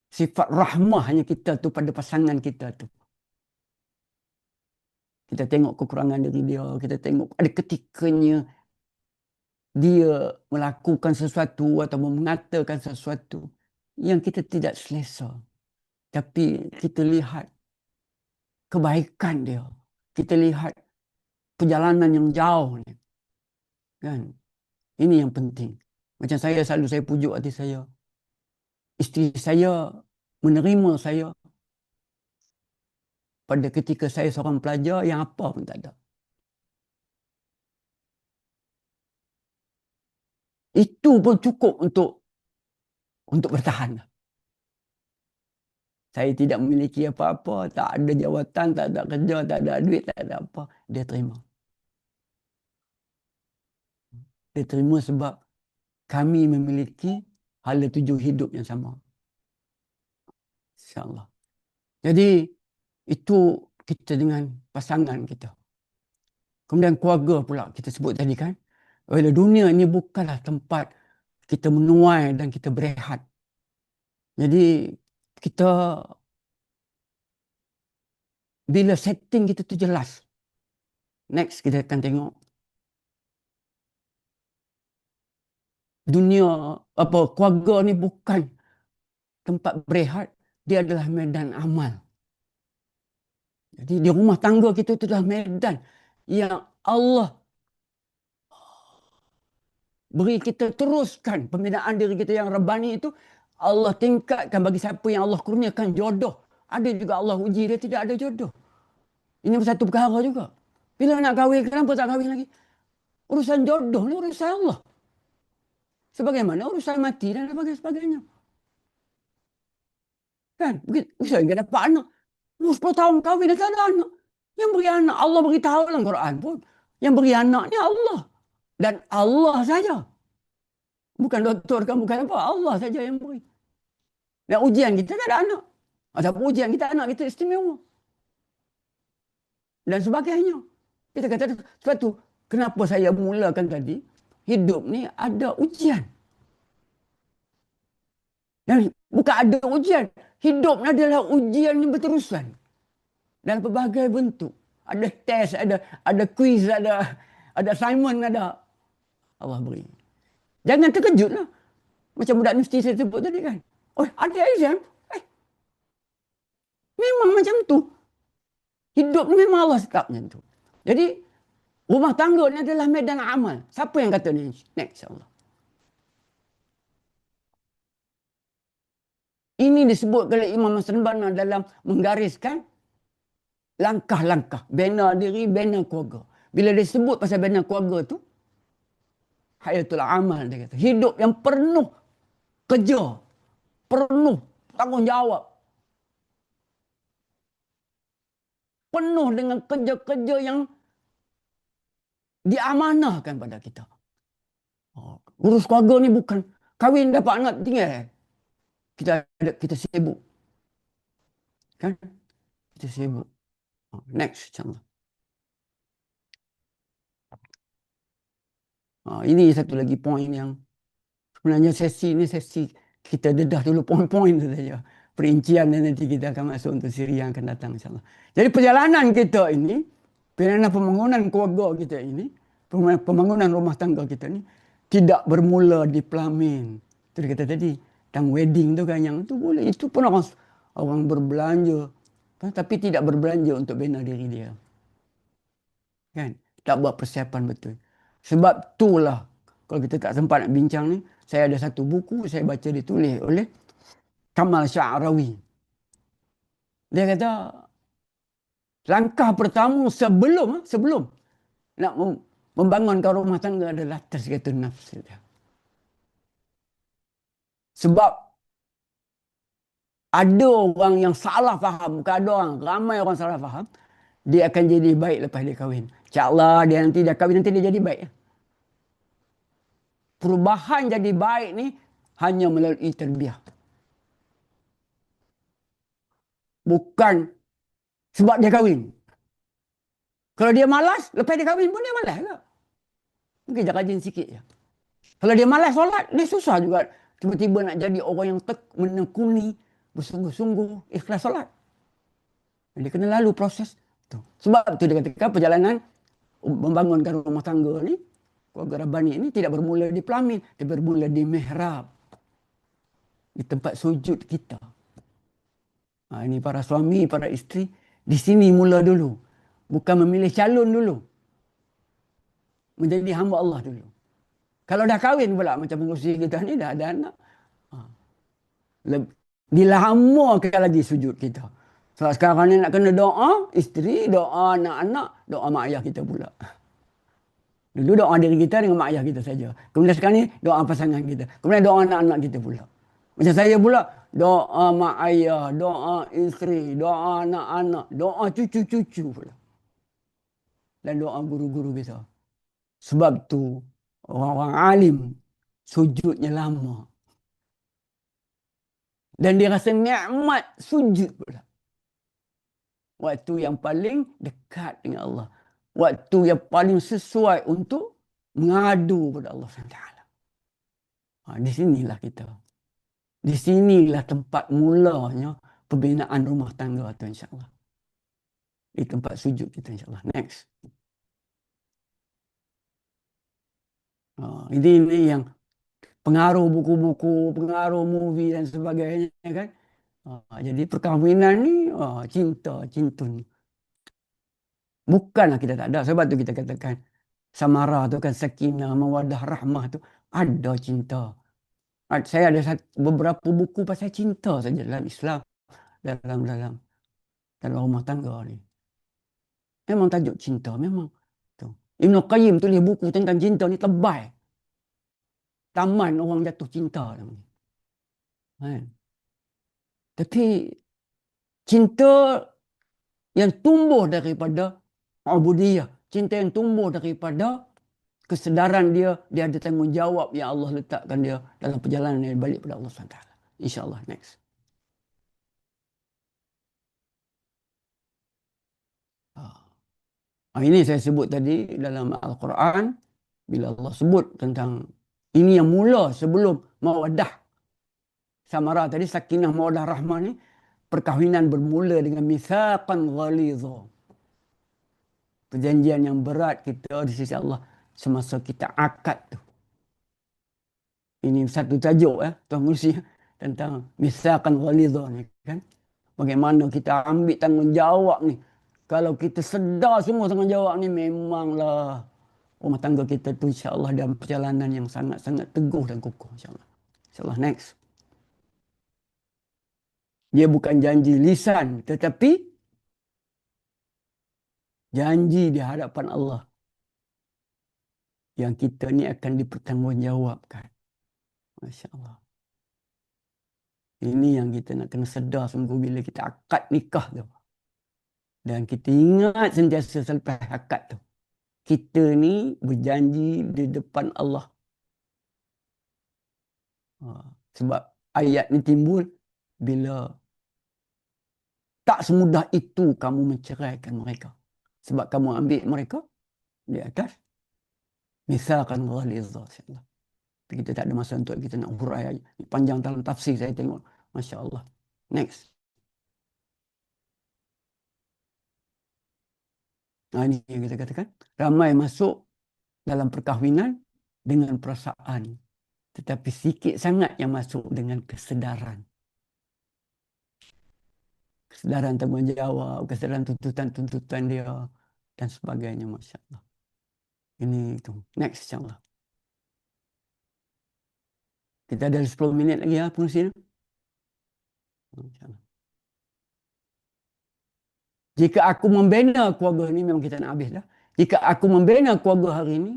Sifat rahmahnya kita tu pada pasangan kita tu. Kita tengok kekurangan diri dia, kita tengok ada ketikanya dia melakukan sesuatu atau mengatakan sesuatu yang kita tidak selesa. Tapi kita lihat kebaikan dia. Kita lihat perjalanan yang jauh ni. Kan? Ini yang penting. Macam saya selalu saya pujuk hati saya. Isteri saya menerima saya pada ketika saya seorang pelajar yang apa pun tak ada. Itu pun cukup untuk bertahan. Saya tidak memiliki apa-apa, tak ada jawatan, tak ada kerja, tak ada duit, tak ada apa. Dia terima. Dia terima sebab kami memiliki hala tuju hidup yang sama. InsyaAllah. Jadi, itu kita dengan pasangan kita. Kemudian keluarga pula kita sebut tadi kan. Bila dunia ini bukanlah tempat kita menuai dan kita berehat. Jadi, kita bila setting kita tu jelas. Next kita akan tengok dunia keluarga ni bukan tempat berehat, dia adalah medan amal. Jadi di rumah tangga kita itu adalah medan yang Allah beri kita teruskan pembinaan diri kita yang Rabbani itu. Allah tingkatkan bagi siapa yang Allah kurniakan jodoh. Ada juga Allah uji dia tidak ada jodoh. Ini satu perkara juga. Bila nak kahwin, kenapa tak kahwin lagi? Urusan jodoh ni urusan Allah. Sebagaimana urusan mati dan sebagainya. Kan? Bisa enggak dapat anak. 10 tahun kahwin dah tak ada anak. Yang beri anak, Allah beritahu dalam Quran pun. Yang beri anak ni Allah. Dan Allah saja. Bukan doktor kan, bukan apa. Allah saja yang beri. Dan ujian kita tak ada anak. Ataupun ujian kita anak kita istimewa. Dan sebagainya. Kita kata sesuatu. Kenapa saya mulakan tadi? Hidup ni ada ujian. Dan bukan ada ujian. Hidup ni adalah ujian yang berterusan. Dan pelbagai bentuk. Ada test, ada quiz, ada assignment, ada. Allah beri. Jangan terkejutlah. Macam budak universiti saya sebut tadi kan. Oh, ada exam. Memang macam tu. Hidup ni memang Allah sekap macam tu. Jadi, rumah tangga ni adalah medan amal. Siapa yang kata ni? Next, insyaAllah. Ini disebut oleh Imam Hasan Banna dalam menggariskan langkah-langkah. Bina diri, bina keluarga. Bila dia sebut pasal bina keluarga tu, hayatul amal dia kata. Hidup yang penuh kerja. Penuh tanggungjawab. Penuh dengan kerja-kerja yang diamanahkan pada kita. Urus keluarga ni bukan kahwin dapat anak tinggal. Kita sibuk. Kan? Kita sibuk. Next, insyaAllah. Ini satu lagi poin yang sebenarnya sesi ini sesi Kita dedah dulu poin-poin tu saja. Perincian dan nanti kita akan masuk untuk siri yang akan datang insyaAllah. Jadi perjalanan kita ini, perjalanan pembangunan keluarga kita ini, pembangunan rumah tangga kita ini, tidak bermula di pelamin. Itu dia kata tadi, tang wedding tu kan, yang tu boleh. Itu pun orang berbelanja. Tapi tidak berbelanja untuk bina diri dia. Kan? Tak buat persiapan betul. Sebab itulah, kalau kita tak sempat nak bincang ni, saya ada satu buku, saya baca ditulis oleh Kamal Sya'rawi. Dia kata, langkah pertama sebelum nak membangunkan rumah tangga adalah tazkiyatun nafs. Sebab ada orang yang salah faham, bukan ada orang, ramai orang salah faham, dia akan jadi baik lepas dia kahwin. InsyaAllah dia nanti dah kahwin, nanti dia jadi baik. Perubahan jadi baik ni hanya melalui tarbiyah. Bukan sebab dia kahwin. Kalau dia malas, lepas dia kahwin pun dia malas ke? Mungkin dia rajin sikit je. Kalau dia malas solat, dia susah juga tiba-tiba nak jadi orang yang menekuni, bersungguh-sungguh, ikhlas solat. Dia kena lalu proses tu. Sebab tu dia katakan perjalanan membangunkan rumah tangga ni, keluarga Rabbani ini tidak bermula di pelamin, dia bermula di mihrab. Di tempat sujud kita. Ini para suami, para isteri, di sini mula dulu. Bukan memilih calon dulu. Menjadi hamba Allah dulu. Kalau dah kahwin pula, macam pengurusi kita ni, dah ada anak. Dilamakan lagi sujud kita. Sebab sekarang ni nak kena doa, isteri, doa anak-anak, doa mak ayah kita pula. Dulu doa diri kita dengan mak ayah kita saja. Kemudian sekarang ni doa pasangan kita. Kemudian doa anak-anak kita pula. Macam saya pula, doa mak ayah, doa isteri, doa anak-anak, doa cucu-cucu pula. Dan doa guru-guru kita. Sebab tu orang-orang alim sujudnya lama. Dan dia rasa nikmat sujud pula. Waktu yang paling dekat dengan Allah. Waktu yang paling sesuai untuk mengadu kepada Allah SWT. Di sinilah kita. Di sinilah tempat mulanya pembinaan rumah tangga tu insyaAllah. Di tempat sujud kita insyaAllah. Next. Ini yang pengaruh buku-buku, pengaruh movie dan sebagainya kan. Jadi perkahwinan ni cinta, cintun. Bukanlah kita tak ada. Sebab tu kita katakan samara tu kan, sakinah, mawaddah, rahmah tu ada cinta. Saya ada beberapa buku pasal cinta saja dalam Islam, dalam rumah tangga ni. Memang tajuk cinta, memang. Tu. Ibn Qayyim tulis buku tentang cinta ni tebal. Taman orang jatuh cinta. Tapi cinta yang tumbuh daripada ubudiyah, cinta yang tumbuh daripada kesedaran dia ada tanggungjawab yang Allah letakkan dia dalam perjalanan yang balik pada Allah SWT. InsyaAllah. Next. Ini saya sebut tadi dalam Al-Quran. Bila Allah sebut tentang ini yang mula sebelum mawaddah. Samara tadi, sakinah, mawaddah, rahmah ni. Perkahwinan bermula dengan mitsaqan ghalidha. Perjanjian yang berat kita di sisi Allah semasa kita akad tu. Ini satu tajuk Tuan Mengurusi tentang mitsaqan ghalidha ni kan. Bagaimana kita ambil tanggungjawab ni. Kalau kita sedar semua tanggungjawab ni, memanglah rumah tangga kita tu insya-Allah dalam perjalanan yang sangat-sangat teguh dan kukuh insya-Allah. InsyaAllah. Next. Dia bukan janji lisan, tetapi janji di hadapan Allah. Yang kita ni akan dipertanggungjawabkan. Masya Allah. Ini yang kita nak kena sedar sungguh bila kita akad nikah tu. Dan kita ingat sentiasa selepas akad tu. Kita ni berjanji di depan Allah. Sebab ayat ni timbul bila tak semudah itu kamu menceraikan mereka. Sebab kamu ambil mereka di atas mitsaqan ghalidha. Tapi kita tak ada masa untuk kita nak hurai panjang dalam tafsir saya tengok. Masya Allah. Next. Ini yang kita katakan. Ramai masuk dalam perkahwinan dengan perasaan. Tetapi sikit sangat yang masuk dengan kesedaran. Kesedaran tanggungjawab, kesedaran tuntutan-tuntutan dia dan sebagainya. Masya Allah. Ini itu. Next insyaAllah. Kita ada 10 minit lagi ya pengurusi. InsyaAllah. Jika aku membina keluarga ini, memang kita nak habis dah. Jika aku membina keluarga hari ini,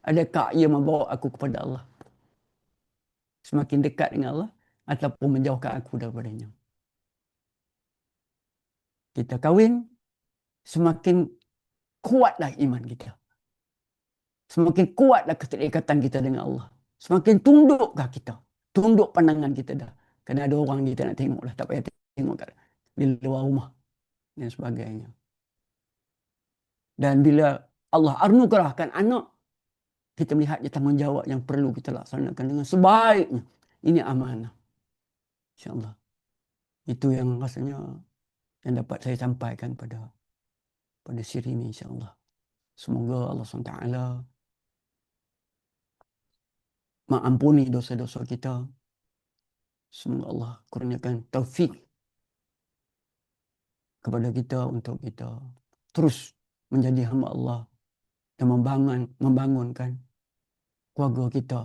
adakah ia membawa aku kepada Allah? Semakin dekat dengan Allah ataupun menjauhkan aku daripadanya? Kita kahwin, semakin kuatlah iman kita. Semakin kuatlah keterikatan kita dengan Allah. Semakin tundukkah kita? Tunduk pandangan kita dah. Kerana ada orang kita nak tengok lah. Tak payah tengok kat di luar rumah dan sebagainya. Dan bila Allah anugerahkan anak, kita melihat tanggungjawab yang perlu kita laksanakan dengan sebaiknya. Ini amanah. InsyaAllah. Itu yang rasanya yang dapat saya sampaikan pada siri ini insyaAllah. Semoga Allah SWT mengampuni dosa-dosa kita. Semoga Allah kurniakan taufik kepada kita untuk kita terus menjadi hamba Allah dan membangunkan keluarga kita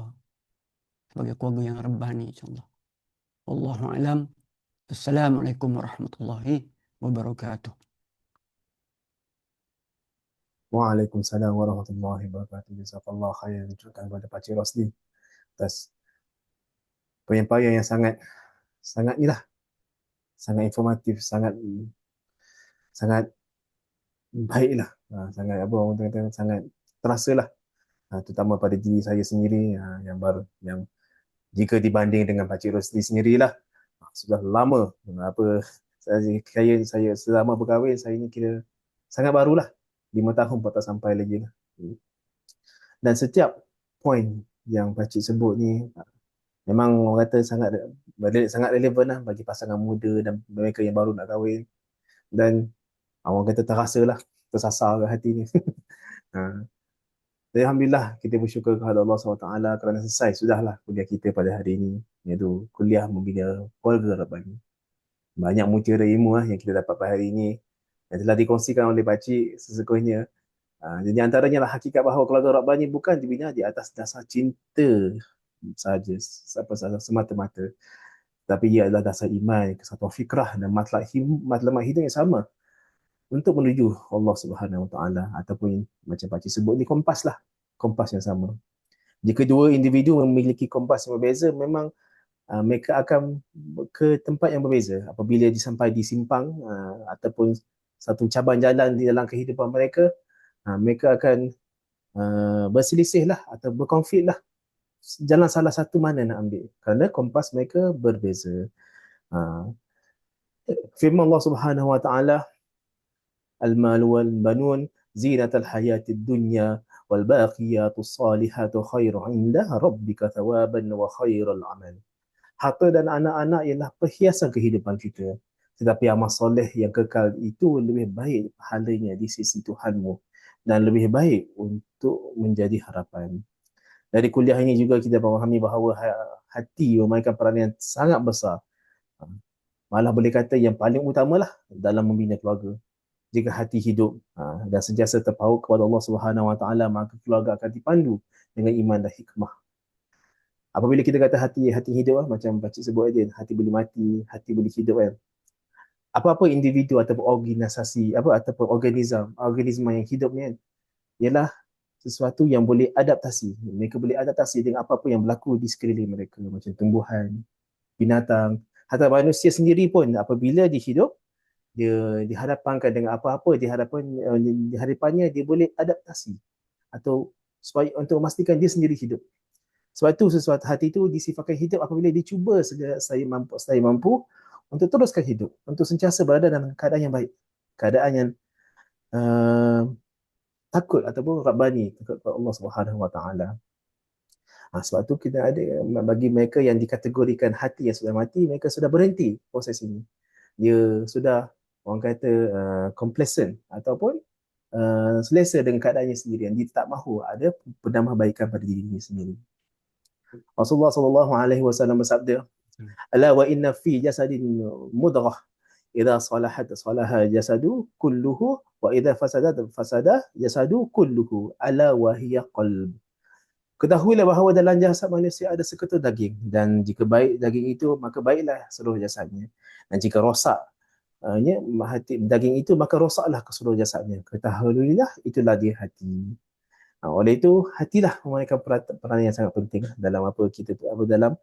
sebagai keluarga yang rabbani insyaAllah. Wallahu a'lam. Assalamualaikum warahmatullahi wabarakatuh. Waalaikumsalam warahmatullahi wabarakatuh. Jazakallah khairan kepada Pak Cik Rosli atas penyampaian yang sangat inilah, sangat informatif, sangat baiklah, sangat apa orang kata, sangat terasalah, terutama pada diri saya sendiri yang baru, yang jika dibanding dengan Pak Cik Rosli sendirilah sudah lama apa saya selama berkahwin saya ni kira sangat barulah, 5 tahun 4 tahun sampai lagi lah. Dan setiap poin yang Pak Cik sebut ni memang orang kata sangat relevan lah bagi pasangan muda dan mereka yang baru nak kahwin. Dan orang kata terasalah, tersasar ke hati ni. Alhamdulillah kita bersyukur kepada Allah SWT kerana selesai sudahlah kuliah kita pada hari ini, iaitu kuliah membina keluarga Rabbani. Banyak mutiara ilmu yang kita dapat pada hari ini yang telah dikongsikan oleh Pakcik sesungguhnya. Jadi antaranya lah hakikat bahawa keluarga Rabbani bukan dibina di atas dasar cinta sahaja, semata-mata, tapi ia adalah dasar iman, kesatuan fikrah dan matlamat hidup yang sama untuk menuju Allah Subhanahu Wa Taala, ataupun macam Pakcik sebut ni kompas lah, kompas yang sama. Jika dua individu memiliki kompas yang berbeza, memang mereka akan ke tempat yang berbeza apabila sampai di simpang ataupun satu cabang jalan di dalam kehidupan mereka. Mereka akan berselisih lah atau berkonflik lah jalan salah satu mana nak ambil kerana kompas mereka berbeza. Firman Allah Subhanahu Wa Taala, al-mal wal banun zinatal hayatid dunya wal baqiyatus salihatu khairu 'inda rabbika thawaban wa khairul 'amal. Harta dan anak-anak ialah perhiasan kehidupan kita, tetapi amal soleh yang kekal itu lebih baik pahalanya di sisi Tuhanmu dan lebih baik untuk menjadi harapan. Dari kuliah ini juga kita memahami bahawa hati memainkan peranan yang sangat besar, malah boleh kata yang paling utamalah dalam membina keluarga. Jika hati hidup dan sentiasa terpaut kepada Allah Subhanahu Wa Taala, maka keluarga akan dipandu dengan iman dan hikmah. Apabila kita kata hati hidup, macam Pakcik sebut aja, hati boleh mati, hati boleh hidup kan. Apa-apa individu ataupun organisasi ataupun organisma yang hidup ni kan, ialah sesuatu yang boleh adaptasi. Mereka boleh adaptasi dengan apa-apa yang berlaku di sekeliling mereka, macam tumbuhan, binatang, hatta manusia sendiri pun apabila dia hidup, dia dihadapkan dengan apa-apa di hadapannya, dia boleh adaptasi atau supaya untuk memastikan dia sendiri hidup. Sebab itu sesuatu hati itu disifatkan hidup apabila dia cuba saya mampu untuk teruskan hidup, untuk sentiasa berada dalam keadaan yang baik, keadaan yang takut ataupun rabbani, takut kepada Allah Subhanahu Wa Taala. Sebab tu kita ada, bagi mereka yang dikategorikan hati yang sudah mati, mereka sudah berhenti proses ini. Dia sudah, orang kata, complacent ataupun selesa dengan keadaannya sendiri. Dia tak mahu ada penambahbaikan pada dirinya sendiri. Rasulullah sallallahu alaihi wasallam bersabda, "Ala wa inna fi jasadin mudghah idza salahat salaha jasadu kulluhu wa idza fasadat fasada jasadu kulluhu ala wa hiya qalb." Ketahuilah bahawa dalam jasad manusia ada seketul daging, dan jika baik daging itu, maka baiklah seluruh jasadnya. Dan jika rosak daging itu, maka rosaklah keseluruh jasadnya. Ketahuilah itulah dia hati. Oleh itu, hatilah memainkan peranan yang sangat penting dalam dalam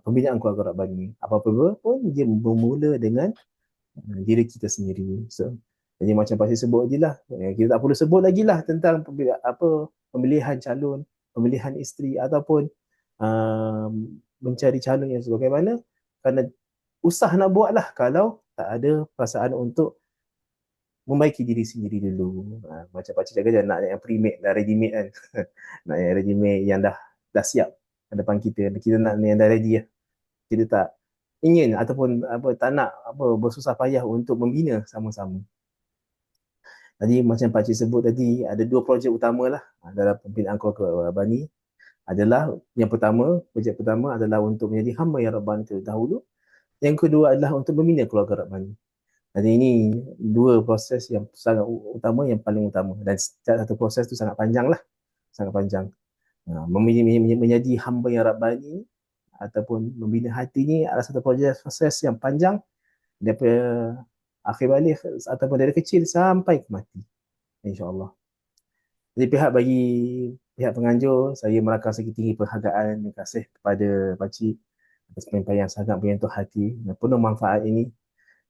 pembinaan keluarga Rabbani. Apa-apa pun dia bermula dengan diri kita sendiri. So, jadi macam pasti sebut je lah. Kita tak perlu sebut lagi lah tentang pemilihan calon, pemilihan isteri ataupun mencari calon yang sebagaimana. Kerana usah nak buat lah kalau tak ada perasaan untuk membaiki diri sendiri dulu. Macam pakcik jaga nak yang pre-made, dah ready-made kan. Nak yang ready-made yang dah siap depan kita. Kita nak yang dah ready lah. Kita tak ingin ataupun tak nak bersusah payah untuk membina sama-sama. Tadi macam pakcik sebut tadi, ada 2 projek utama lah dalam pembinaan keluarga Rabbani. Adalah yang pertama, projek pertama adalah untuk menjadi hamba yang Rabbani terlebih dahulu. Yang kedua adalah untuk membina keluarga Rabbani. Jadi ini 2 proses yang sangat utama, yang paling utama. Dan setiap satu proses tu sangat panjang lah. Sangat panjang. Menjadi hamba yang Rabbani ataupun membina hati ni adalah satu proses yang panjang daripada akhir balik ataupun dari kecil sampai ke mati. InsyaAllah. Jadi pihak penganjur, saya merakamkan setinggi penghargaan dan kasih kepada pakcik atas penyampaian yang sangat menyentuh hati dan penuh manfaat ini,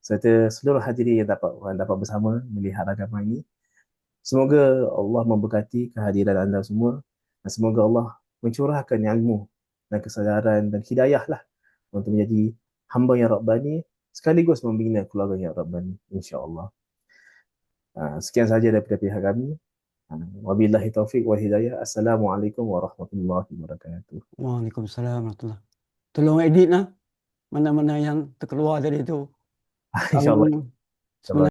serta seluruh hadirin yang dapat bersama melihat ragaman ini. Semoga Allah memberkati kehadiran anda semua, dan semoga Allah mencurahkan ilmu dan kesedaran dan hidayah lah untuk menjadi hamba yang Rabbani sekaligus membina keluarga yang Rabbani, insya-Allah. Sekian sahaja daripada pihak kami. Wabillahi taufiq wal hidayah. Assalamualaikum warahmatullahi wabarakatuh. Waalaikumsalam warahmatullahi. Tolong edit lah mana-mana yang terkeluar tadi tu. InsyaAllah. Sebenarnya